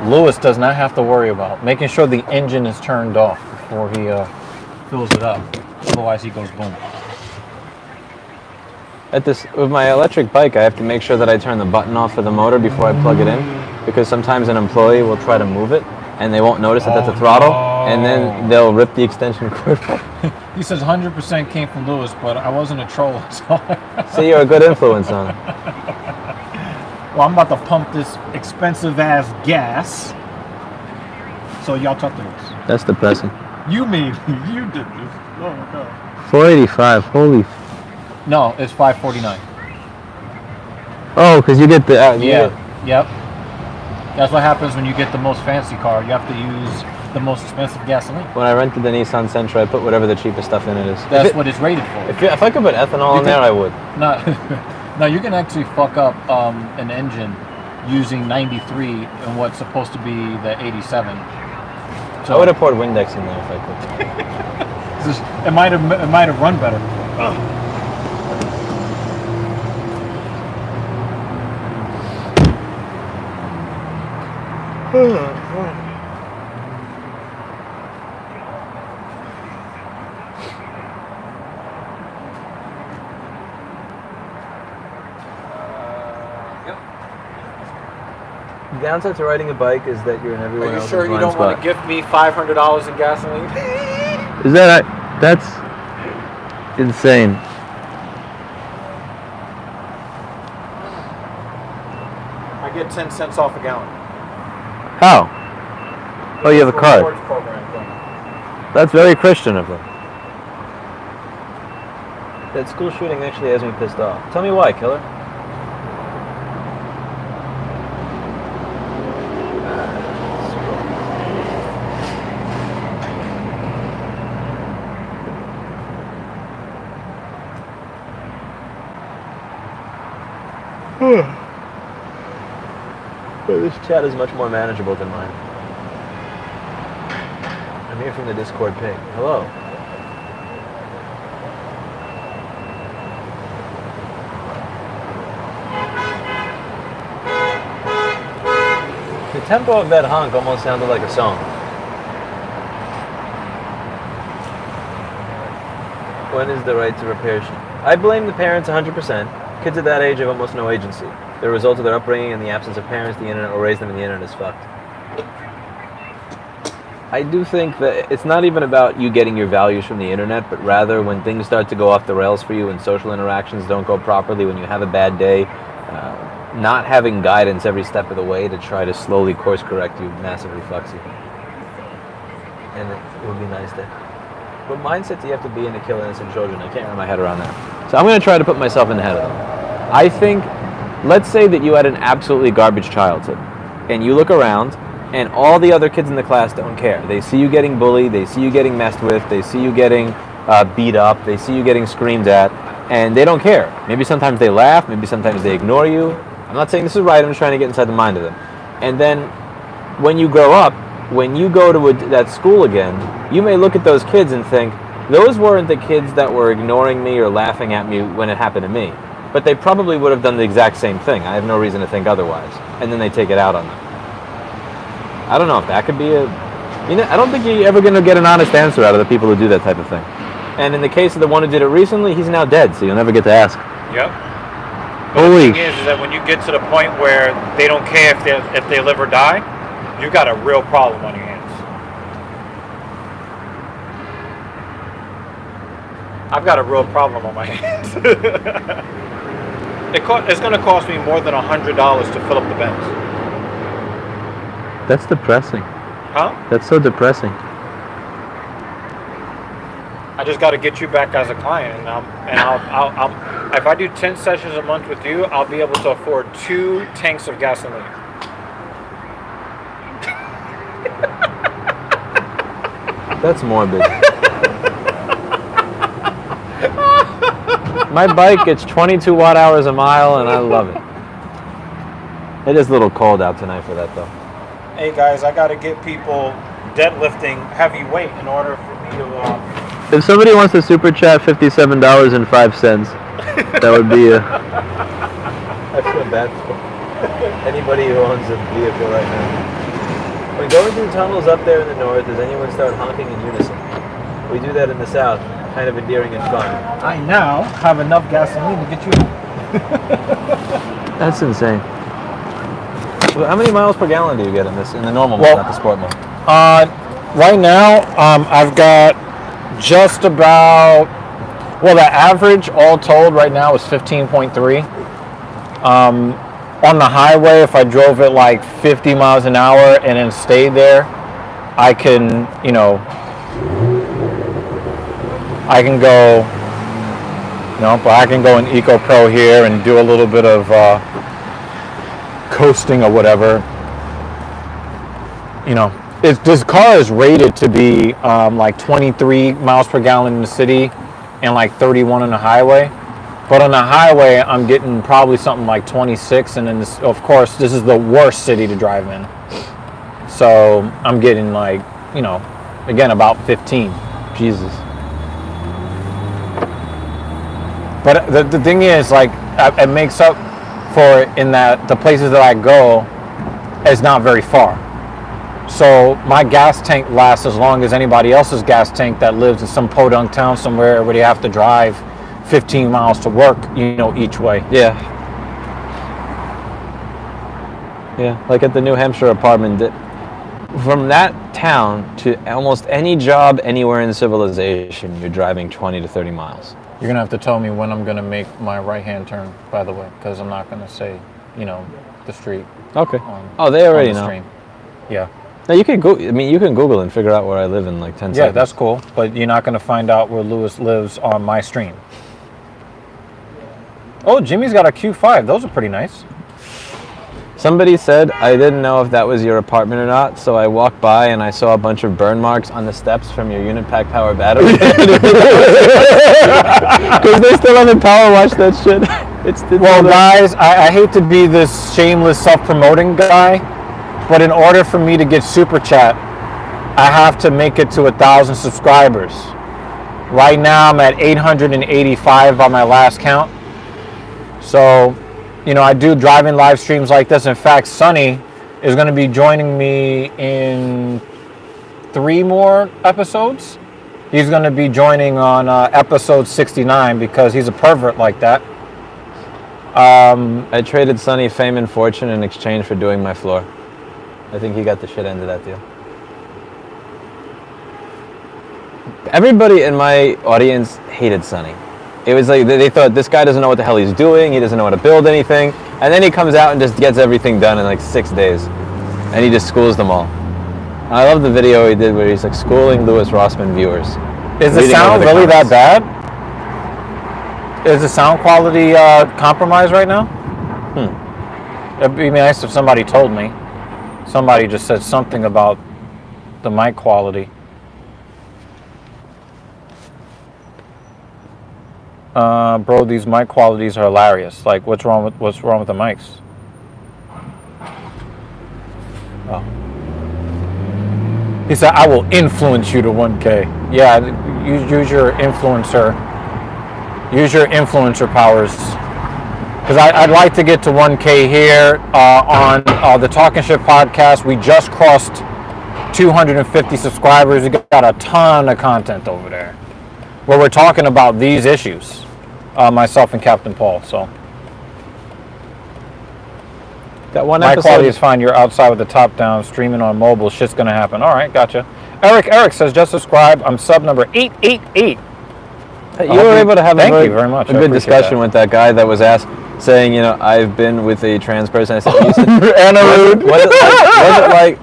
Lewis does not have to worry about. Making sure the engine is turned off before he fills it up. Otherwise he goes boom. With my electric bike, I have to make sure that I turn the button off for the motor before I plug it in, because sometimes an employee will try to move it and they won't notice that that's a throttle, and then they'll rip the extension cord. He says 100% came from Lewis, but I wasn't a troll. So you're a good influence on him. Well, I'm about to pump this expensive ass gas. So y'all talk to Lewis. That's depressing. You made me. You did this. Oh my god. 485. Holy. No, it's 549. Oh, because you get the. Yep. That's what happens when you get the most fancy car. You have to use the most expensive gasoline. When I rented the Nissan Sentra, I put whatever the cheapest stuff in it is. That's what it's rated for. If I could put ethanol in there, I would. No, you can actually fuck up an engine using 93 in what's supposed to be the 87. So I would have poured Windex in there if I could. It might have run better. The downside to riding a bike is that you're in everyone else's blind spot. Are you sure you don't want to gift me $500 in gasoline? Is that... That's insane. I get 10 cents off a gallon. How? Oh, you have a card. That's very Christian of them. That school shooting actually has me pissed off. Tell me why, killer. This chat is much more manageable than mine. I'm here from the Discord ping. Hello. The tempo of that honk almost sounded like a song. When is the right to repair? I blame the parents 100%. Kids at that age have almost no agency. They're a result of their upbringing and the absence of parents. The internet will raise them, and the internet is fucked. I do think that it's not even about you getting your values from the internet, but rather when things start to go off the rails for you and social interactions don't go properly, when you have a bad day, not having guidance every step of the way to try to slowly course correct you massively fucks you. And it would be nice to... What mindset do you have to be in to kill innocent children? I can't wrap my head around that. So I'm going to try to put myself in the head of them. I think, let's say that you had an absolutely garbage childhood, and you look around, and all the other kids in the class don't care. They see you getting bullied, they see you getting messed with, they see you getting beat up, they see you getting screamed at, and they don't care. Maybe sometimes they laugh, maybe sometimes they ignore you. I'm not saying this is right, I'm just trying to get inside the mind of them. And then, when you grow up, when you go to that school again, you may look at those kids and think, those weren't the kids that were ignoring me or laughing at me when it happened to me. But they probably would have done the exact same thing. I have no reason to think otherwise. And then they take it out on them. I don't know if that could be a... I don't think you're ever going to get an honest answer out of the people who do that type of thing. And in the case of the one who did it recently, he's now dead, so you'll never get to ask. Yep. But the thing is that when you get to the point where they don't care if they live or die, you got a real problem on your hands. I've got a real problem on my hands. It's going to cost me more than $100 to fill up the Benz. That's depressing. Huh? That's so depressing. I just got to get you back as a client, and I'll if I do 10 sessions a month with you, I'll be able to afford 2 tanks of gasoline. That's morbid. My bike gets 22 watt hours a mile, and I love it. It is a little cold out tonight for that, though. Hey guys, I got to get people deadlifting heavy weight in order for me to... If somebody wants to super chat $57.05, that would be a... I feel bad for anybody who owns a vehicle right now. When going through tunnels up there in the north, does anyone start honking in unison? We do that in the south. Kind of endearing and fun. I now have enough gasoline to get you. That's insane. Well, how many miles per gallon do you get in this? In the normal mode, not the sport mode. Right now, I've got just about. Well, the average, all told, right now is 15.3. On the highway, if I drove it like 50 miles an hour and then stayed there, I can, I can go, but I can go in Eco Pro here and do a little bit of coasting or whatever. This car is rated to be like 23 miles per gallon in the city and like 31 on the highway. But on the highway, I'm getting probably something like 26. And then, of course, this is the worst city to drive in. So I'm getting like, again, about 15. Jesus. But the thing is, like, it makes up for it in that the places that I go is not very far. So my gas tank lasts as long as anybody else's gas tank that lives in some podunk town somewhere where they have to drive 15 miles to work, each way. Yeah. Yeah, like at the New Hampshire apartment. from that town to almost any job anywhere in civilization, you're driving 20 to 30 miles. You're going to have to tell me when I'm going to make my right-hand turn, by the way, because I'm not going to say, the street. Okay. They already know. Stream. Yeah. Now you can you can Google and figure out where I live in like 10 seconds. Yeah, that's cool, but you're not going to find out where Lewis lives on my stream. Oh, Jimmy's got a Q5. Those are pretty nice. Somebody said I didn't know if that was your apartment or not, so I walked by and I saw a bunch of burn marks on the steps from your unit pack power battery. Because they still haven't power washed that shit. Well, guys, I hate to be this shameless self-promoting guy, but in order for me to get Super Chat, I have to make it to 1,000 subscribers. Right now, I'm at 885 on my last count. So, I do driving live streams like this. In fact, Sonny is going to be joining me in 3 more episodes. He's going to be joining on episode 69 because he's a pervert like that. I traded Sonny fame and fortune in exchange for doing my floor. I think he got the shit end of that deal. Everybody in my audience hated Sonny. It was like they thought this guy doesn't know what the hell he's doing. He doesn't know how to build anything. And then he comes out and just gets everything done in like 6 days. And he just schools them all. I love the video he did where he's like schooling Louis Rossmann viewers. Is the sound really that bad? Is the sound quality compromised right now? It'd be nice if somebody told me. Somebody just said something about the mic quality. Bro, these mic qualities are hilarious. Like, what's wrong with the mics? Oh. He said, I will influence you to 1K. Yeah, use your influencer. Use your influencer powers. Because I'd like to get to 1K here on the Talking Shit podcast. We just crossed 250 subscribers. We got a ton of content over there where we're talking about these issues. Myself and Captain Paul. So that one my episode. quality is fine. You're outside with the top down, streaming on mobile. Shit's gonna happen. All right, gotcha. Eric says just subscribe. I'm sub number 888. You were able to have a good discussion with that guy that was asked, saying, I've been with a trans person. I said,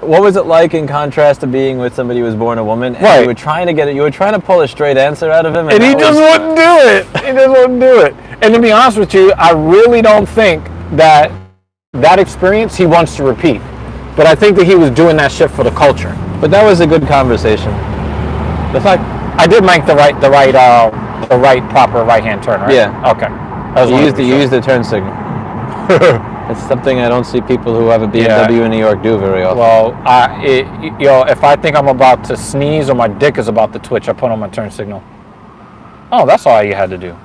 what was it like in contrast to being with somebody who was born a woman? And right. You were trying to pull a straight answer out of him, and he just wouldn't do it. He just wouldn't do it. And to be honest with you, I really don't think that experience he wants to repeat. But I think that he was doing that shit for the culture. But that was a good conversation. The fact I did make the right proper right-hand turn, right? Yeah. Okay. You used the turn signal. It's something I don't see people who have a BMW in New York do very often. Well, if I think I'm about to sneeze or my dick is about to twitch, I put on my turn signal. Oh, that's all you had to do.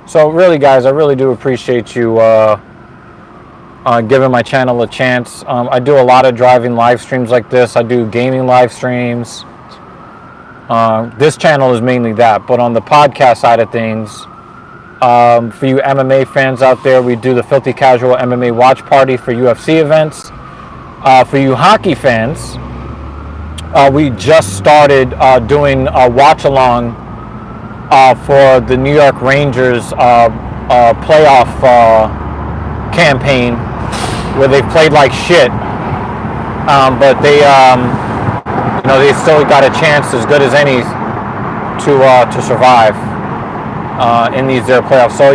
So really, guys, I really do appreciate you giving my channel a chance. I do a lot of driving live streams like this. I do gaming live streams. This channel is mainly that, but on the podcast side of things, for you MMA fans out there, we do the Filthy Casual MMA watch party for UFC events. For you hockey fans, we just started doing a watch along for the New York Rangers playoff campaign, where they played like shit, but they they still got a chance as good as any to survive in these their playoffs. So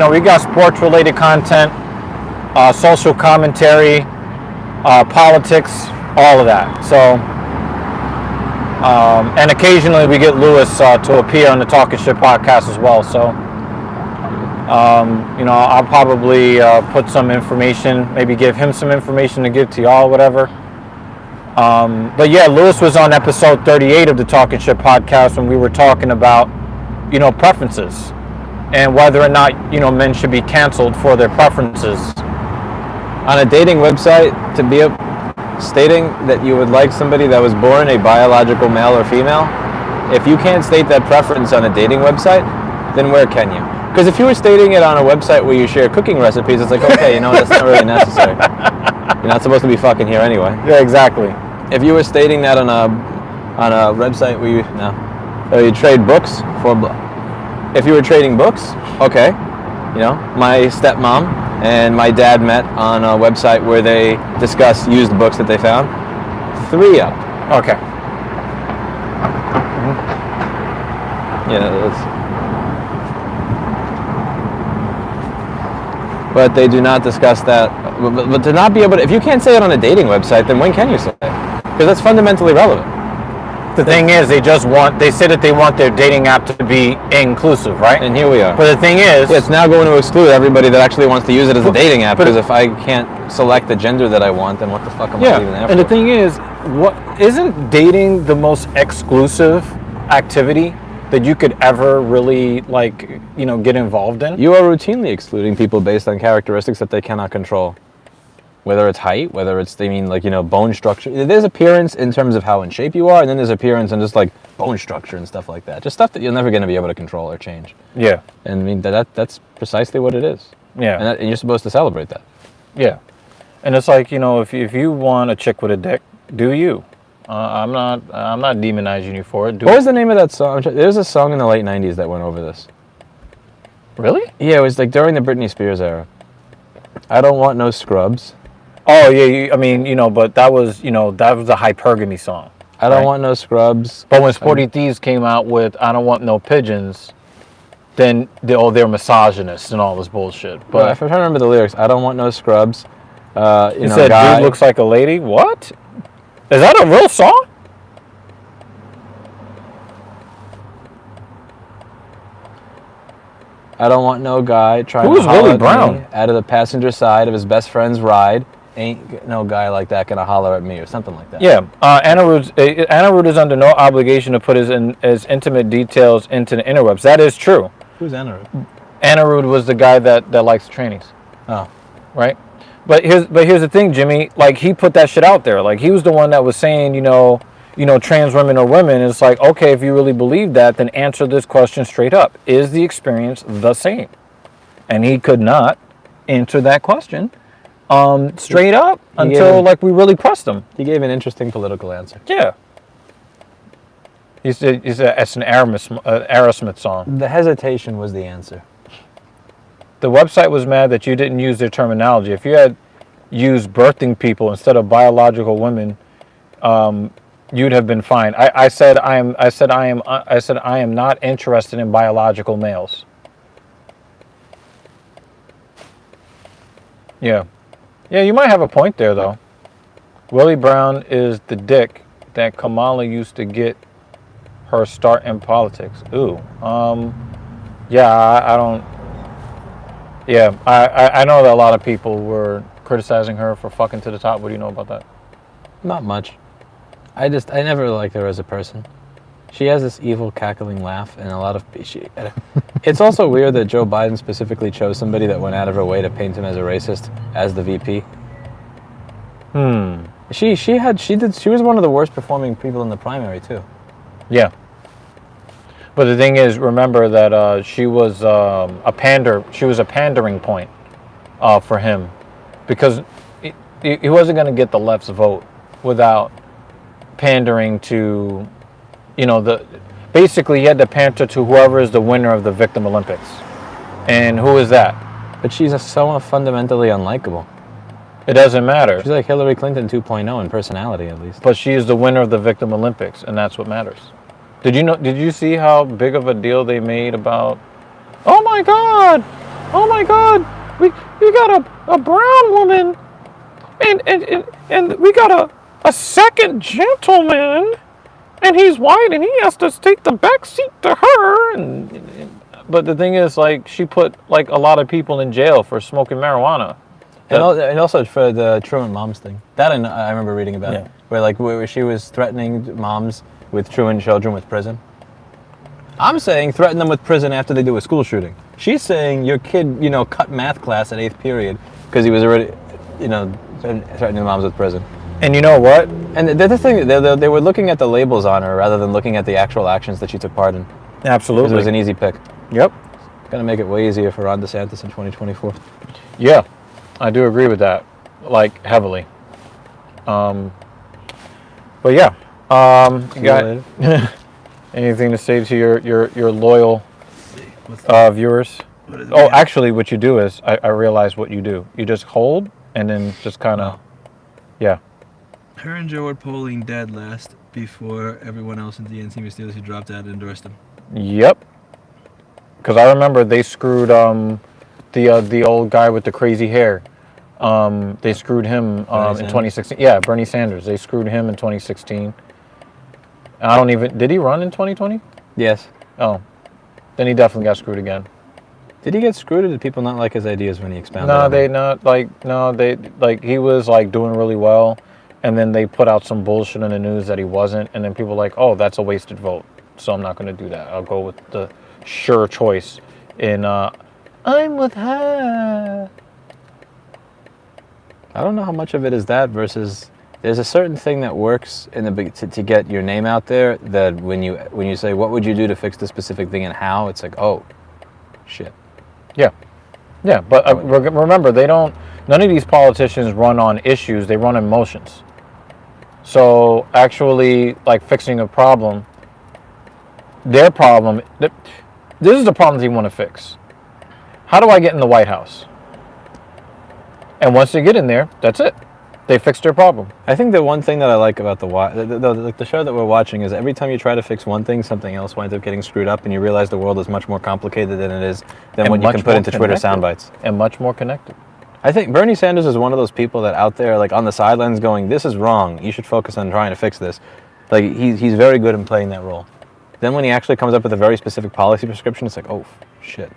we got sports related content, social commentary, politics, all of that. So and occasionally we get Lewis to appear on the Talking Shit podcast as well. So I'll probably put some information, maybe give him some information to give to y'all, whatever. But yeah, Lewis was on episode 38 of the Talking Shit podcast when we were talking about, preferences and whether or not, men should be canceled for their preferences. On a dating website, to be stating that you would like somebody that was born a biological male or female, if you can't state that preference on a dating website, then where can you? Because if you were stating it on a website where you share cooking recipes, it's like, okay, that's not really necessary. You're not supposed to be fucking here anyway. Yeah, exactly. If you were stating that on a website where you trade books if you were trading books, okay. My stepmom and my dad met on a website where they discuss used books that they found. 3 up. Okay. But they do not discuss that. But to not be able to, if you can't say it on a dating website, then when can you say it? Because that's fundamentally relevant. The thing is, they say that they want their dating app to be inclusive, right? And here we are. But the thing is... Yeah, it's now going to exclude everybody that actually wants to use it as a dating app, because if I can't select the gender that I want, then what the fuck am I even there for? And the thing is, isn't dating the most exclusive activity that you could ever really, get involved in? You are routinely excluding people based on characteristics that they cannot control. Whether it's height, whether it's, bone structure. There's appearance in terms of how in shape you are, and then there's appearance in just bone structure and stuff like that. Just stuff that you're never going to be able to control or change. Yeah. And that's precisely what it is. Yeah. And you're supposed to celebrate that. Yeah. And it's like, if you want a chick with a dick, do you? I'm not demonizing you for it. What was the name of that song? There's a song in the late 90s that went over this. Really? Yeah, it was during the Britney Spears era. I don't want no scrubs. Oh yeah, but that was a hypergamy song. I don't want no scrubs. But when Sporty Thieves came out with "I Don't Want No Pigeons," then they're misogynists and all this bullshit. But if I'm trying to remember the lyrics, I don't want no scrubs. You said dude looks like a lady. What? Is that a real song? I don't want no guy trying Who's to holler Willie at Brown? me out of the passenger side of his best friend's ride. Ain't no guy like that gonna holler at me or something like that. Yeah, Anirudh is under no obligation to put his intimate details into the interwebs. That is true. Who's Anirudh? Anirudh was the guy that likes trannies. Oh, right. But here's the thing, Jimmy. He put that shit out there. He was the one that was saying, trans women are women. It's like, okay, if you really believe that, then answer this question straight up: is the experience the same? And he could not answer that question. Straight up until we really pressed him. He gave an interesting political answer. Yeah. He said it's an Aerosmith song. The hesitation was the answer. The website was mad that you didn't use their terminology. If you had used birthing people instead of biological women, you'd have been fine. I said I am not interested in biological males. Yeah. Yeah, you might have a point there, though. Willie Brown is the dick that Kamala used to get her start in politics. Ooh. Yeah, I don't... Yeah, I know that a lot of people were criticizing her for fucking to the top. What do you know about that? Not much. I never liked her as a person. She has this evil cackling laugh, and it's also weird that Joe Biden specifically chose somebody that went out of her way to paint him as a racist as the VP. She was one of the worst performing people in the primary too. Yeah. But the thing is, remember that she was She was a pandering point for him, because he wasn't going to get the left's vote without pandering to, basically he had to pander to whoever is the winner of the Victim Olympics. And who is that? But she's so fundamentally unlikable. It doesn't matter. She's like Hillary Clinton 2.0 in personality, at least. But she is the winner of the Victim Olympics, and that's what matters. Did you see how big of a deal they made about, oh my God, we got a brown woman, and we got a second gentleman, and he's white, and he has to take the back seat to her. But the thing is, she put a lot of people in jail for smoking marijuana. And also for the truant moms thing. That I remember reading about. Yeah. Where she was threatening moms with truant children with prison. I'm saying threaten them with prison after they do a school shooting. She's saying your kid, cut math class at 8th period because he was already, threatening moms with prison. And you know what? And the thing, they were looking at the labels on her rather than looking at the actual actions that she took part in. Absolutely. Because it was an easy pick. Yep. going to make it way easier for Ron DeSantis in 2024. Yeah, I do agree with that, like heavily. But yeah, you got anything to say to your loyal viewers? Oh, actually, what you do is I realize what you do. You just hold and then just kind of, yeah. Her and Joe are polling dead last before everyone else in DNC Steelers who dropped out endorsed him. Yep. Because I remember they screwed the old guy with the crazy hair. They screwed him in 2016. Yeah, Bernie Sanders. They screwed him in 2016. Did he run in 2020? Yes. Oh, then he definitely got screwed again. Did he get screwed, or did people not like his ideas when he expounded? He was like doing really well, and then they put out some bullshit in the news that he wasn't, and then people were like, oh, that's a wasted vote, so I'm not going to do that. I'll go with the sure choice in I'm with her. I don't know how much of it is that versus there's a certain thing that works in the to get your name out there, that when you say what would you do to fix this specific thing and how, it's like, oh shit. Yeah, but remember, none of these politicians run on issues, they run on emotions. So actually, like, fixing a problem, their problem, this is the problem they want to fix. How do I get in the White House? And once they get in there, that's it. They fixed their problem. I think the one thing that I like about the show that we're watching is every time you try to fix one thing, something else winds up getting screwed up, and you realize the world is much more complicated than it is than what you can put into Twitter sound bites. And much more connected. I think Bernie Sanders is one of those people that out there, like on the sidelines, going, "This is wrong. You should focus on trying to fix this." Like he's very good in playing that role. Then when he actually comes up with a very specific policy prescription, it's like, "Oh shit,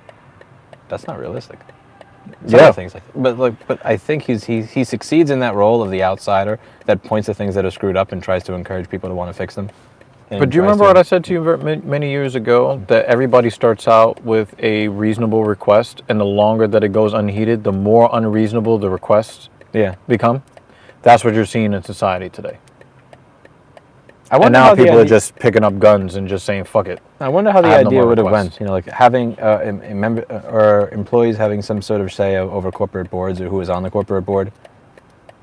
that's not realistic." Things like that. But I think he succeeds in that role of the outsider that points to things that are screwed up and tries to encourage people to want to fix them. But do you remember what I said to you many years ago, that everybody starts out with a reasonable request, and the longer that it goes unheeded, the more unreasonable the requests become? That's what you're seeing in society today. And now people are just picking up guns and just saying, fuck it. I wonder how the idea would have went. You know, like having a member or employees having some sort of say over corporate boards, or who is on the corporate board.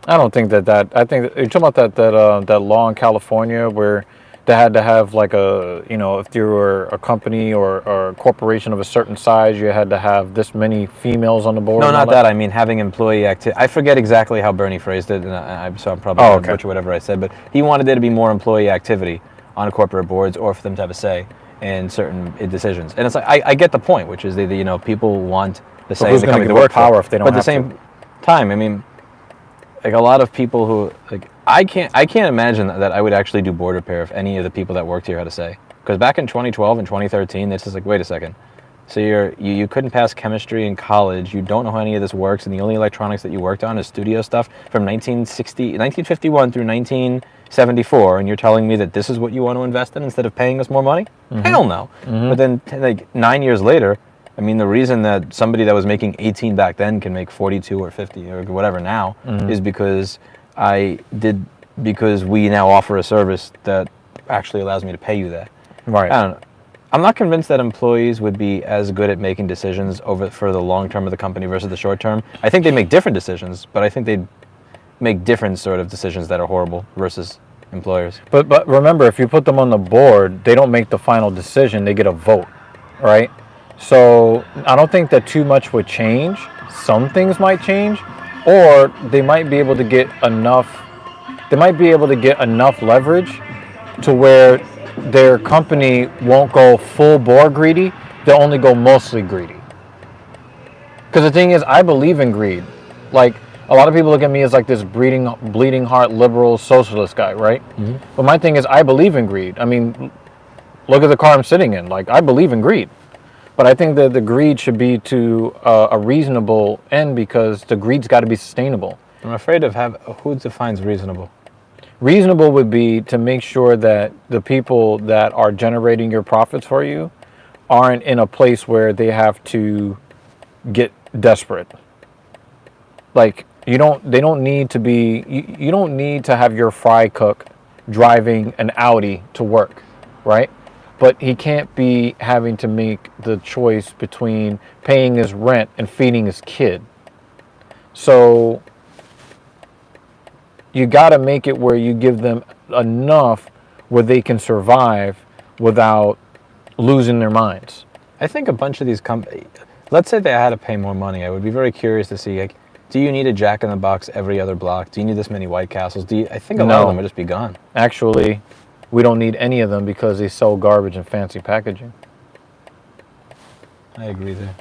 I don't think that. I think you're talking about that law in California where they had to have like if you were a company or a corporation of a certain size, you had to have this many females on the board. No, not that. I mean having employee activity. I forget exactly how Bernie phrased it, and so I'm probably going to butcher whatever I said, but he wanted there to be more employee activity on corporate boards, or for them to have a say in certain decisions. And it's like I get the point, which is people want the say in the company to work power if they don't. But at the same time, I mean, like a lot of people who like. I can't imagine that I would actually do board repair if any of the people that worked here had a say. Because back in 2012 and 2013, it's just like, wait a second. So you couldn't pass chemistry in college. You don't know how any of this works, and the only electronics that you worked on is studio stuff from 1951 through 1974, and you're telling me that this is what you want to invest in instead of paying us more money? Hell no. But then, like 9 years later, I mean, the reason that somebody that was making 18 back then can make 42 or 50 or whatever now is because we now offer a service that actually allows me to pay you that. Right. I don't know. I'm not convinced that employees would be as good at making decisions for the long term of the company versus the short term. I think they make different decisions, but I think they'd make different sort of decisions that are horrible versus employers. But remember, if you put them on the board, they don't make the final decision, they get a vote, right? So I don't think that too much would change. Some things might change, or they might be able to get enough leverage to where their company won't go full bore greedy, they'll only go mostly greedy. Because the thing is, I believe in greed. Like, a lot of people look at me as like this bleeding heart liberal socialist guy, right? But my thing is, I believe in greed. I mean, look at the car I'm sitting in. Like, I believe in greed. But I think that the greed should be to a reasonable end, because the greed's got to be sustainable. I'm afraid of who defines reasonable? Reasonable would be to make sure that the people that are generating your profits for you aren't in a place where they have to get desperate. Like, you don't need to have your fry cook driving an Audi to work, right? but he can't be having to make the choice between paying his rent and feeding his kid. So you got to make it where you give them enough where they can survive without losing their minds. I think a bunch of these companies, let's say they had to pay more money, I would be very curious to see, like, do you need a Jack in the Box every other block? Do you need this many White Castles? I think a lot of them would just be gone. Actually, we don't need any of them because they sell garbage and fancy packaging. I agree there.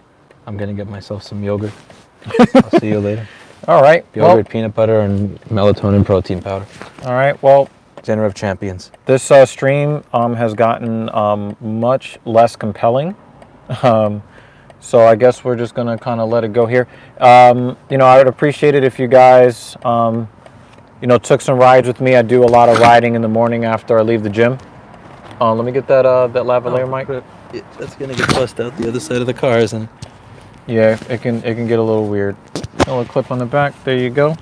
I'm going to get myself some yogurt. I'll see you later. All right. Yogurt, peanut butter, and melatonin protein powder. All right. Well, dinner of champions. This stream has gotten much less compelling. So I guess we're just going to kind of let it go here. I would appreciate it if you guys, took some rides with me. I do a lot of riding in the morning after I leave the gym. Let me get that lavalier mic. That's going to get bust out the other side of the car, isn't it? Yeah, it can get a little weird. A little clip on the back. There you go.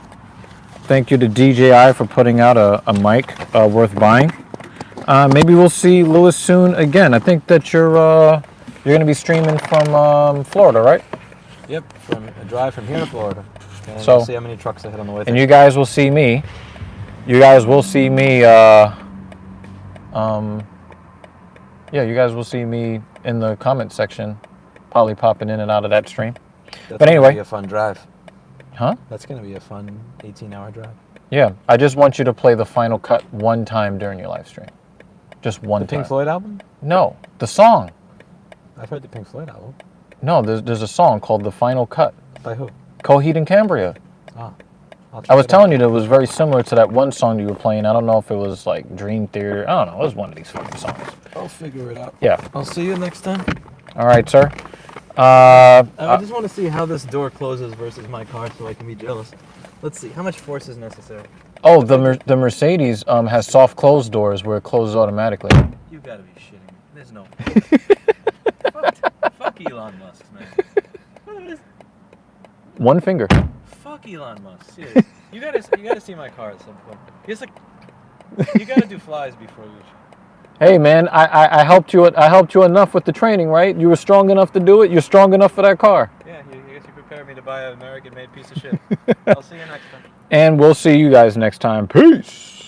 Thank you to DJI for putting out a mic worth buying. Maybe we'll see Lewis soon again. I think that you're going to be streaming from Florida, right? Yep, from a drive from here to Florida. And so we'll see how many trucks I hit on the way. And you guys will see me. You guys will see me. You guys will see me in the comment section, probably popping in and out of that stream. But anyway, gonna be a fun drive. Huh? That's gonna be a fun 18-hour drive. Yeah, I just want you to play the final cut one time during your live stream. Just one time. The Pink Floyd album? No, the song. I've heard the Pink Floyd album. No, there's a song called The Final Cut. By who? Coheed and Cambria. Ah. I was telling you that it was very similar to that one song you were playing. I don't know if it was like Dream Theater. I don't know. It was one of these fucking songs. I'll figure it out. Yeah. I'll see you next time. All right, sir. I just want to see how this door closes versus my car so I can be jealous. Let's see. How much force is necessary? Oh, the Mercedes has soft close doors where it closes automatically. You gotta be shitting me. There's no. Fuck Elon Musk, man. One finger. Fuck Elon Musk. Seriously. You gotta see my car at some point. You gotta do flies before you. Hey man, I helped you. I helped you enough with the training, right? You were strong enough to do it. You're strong enough for that car. Yeah, I guess you prepared me to buy an American-made piece of shit. I'll see you next time. And we'll see you guys next time. Peace.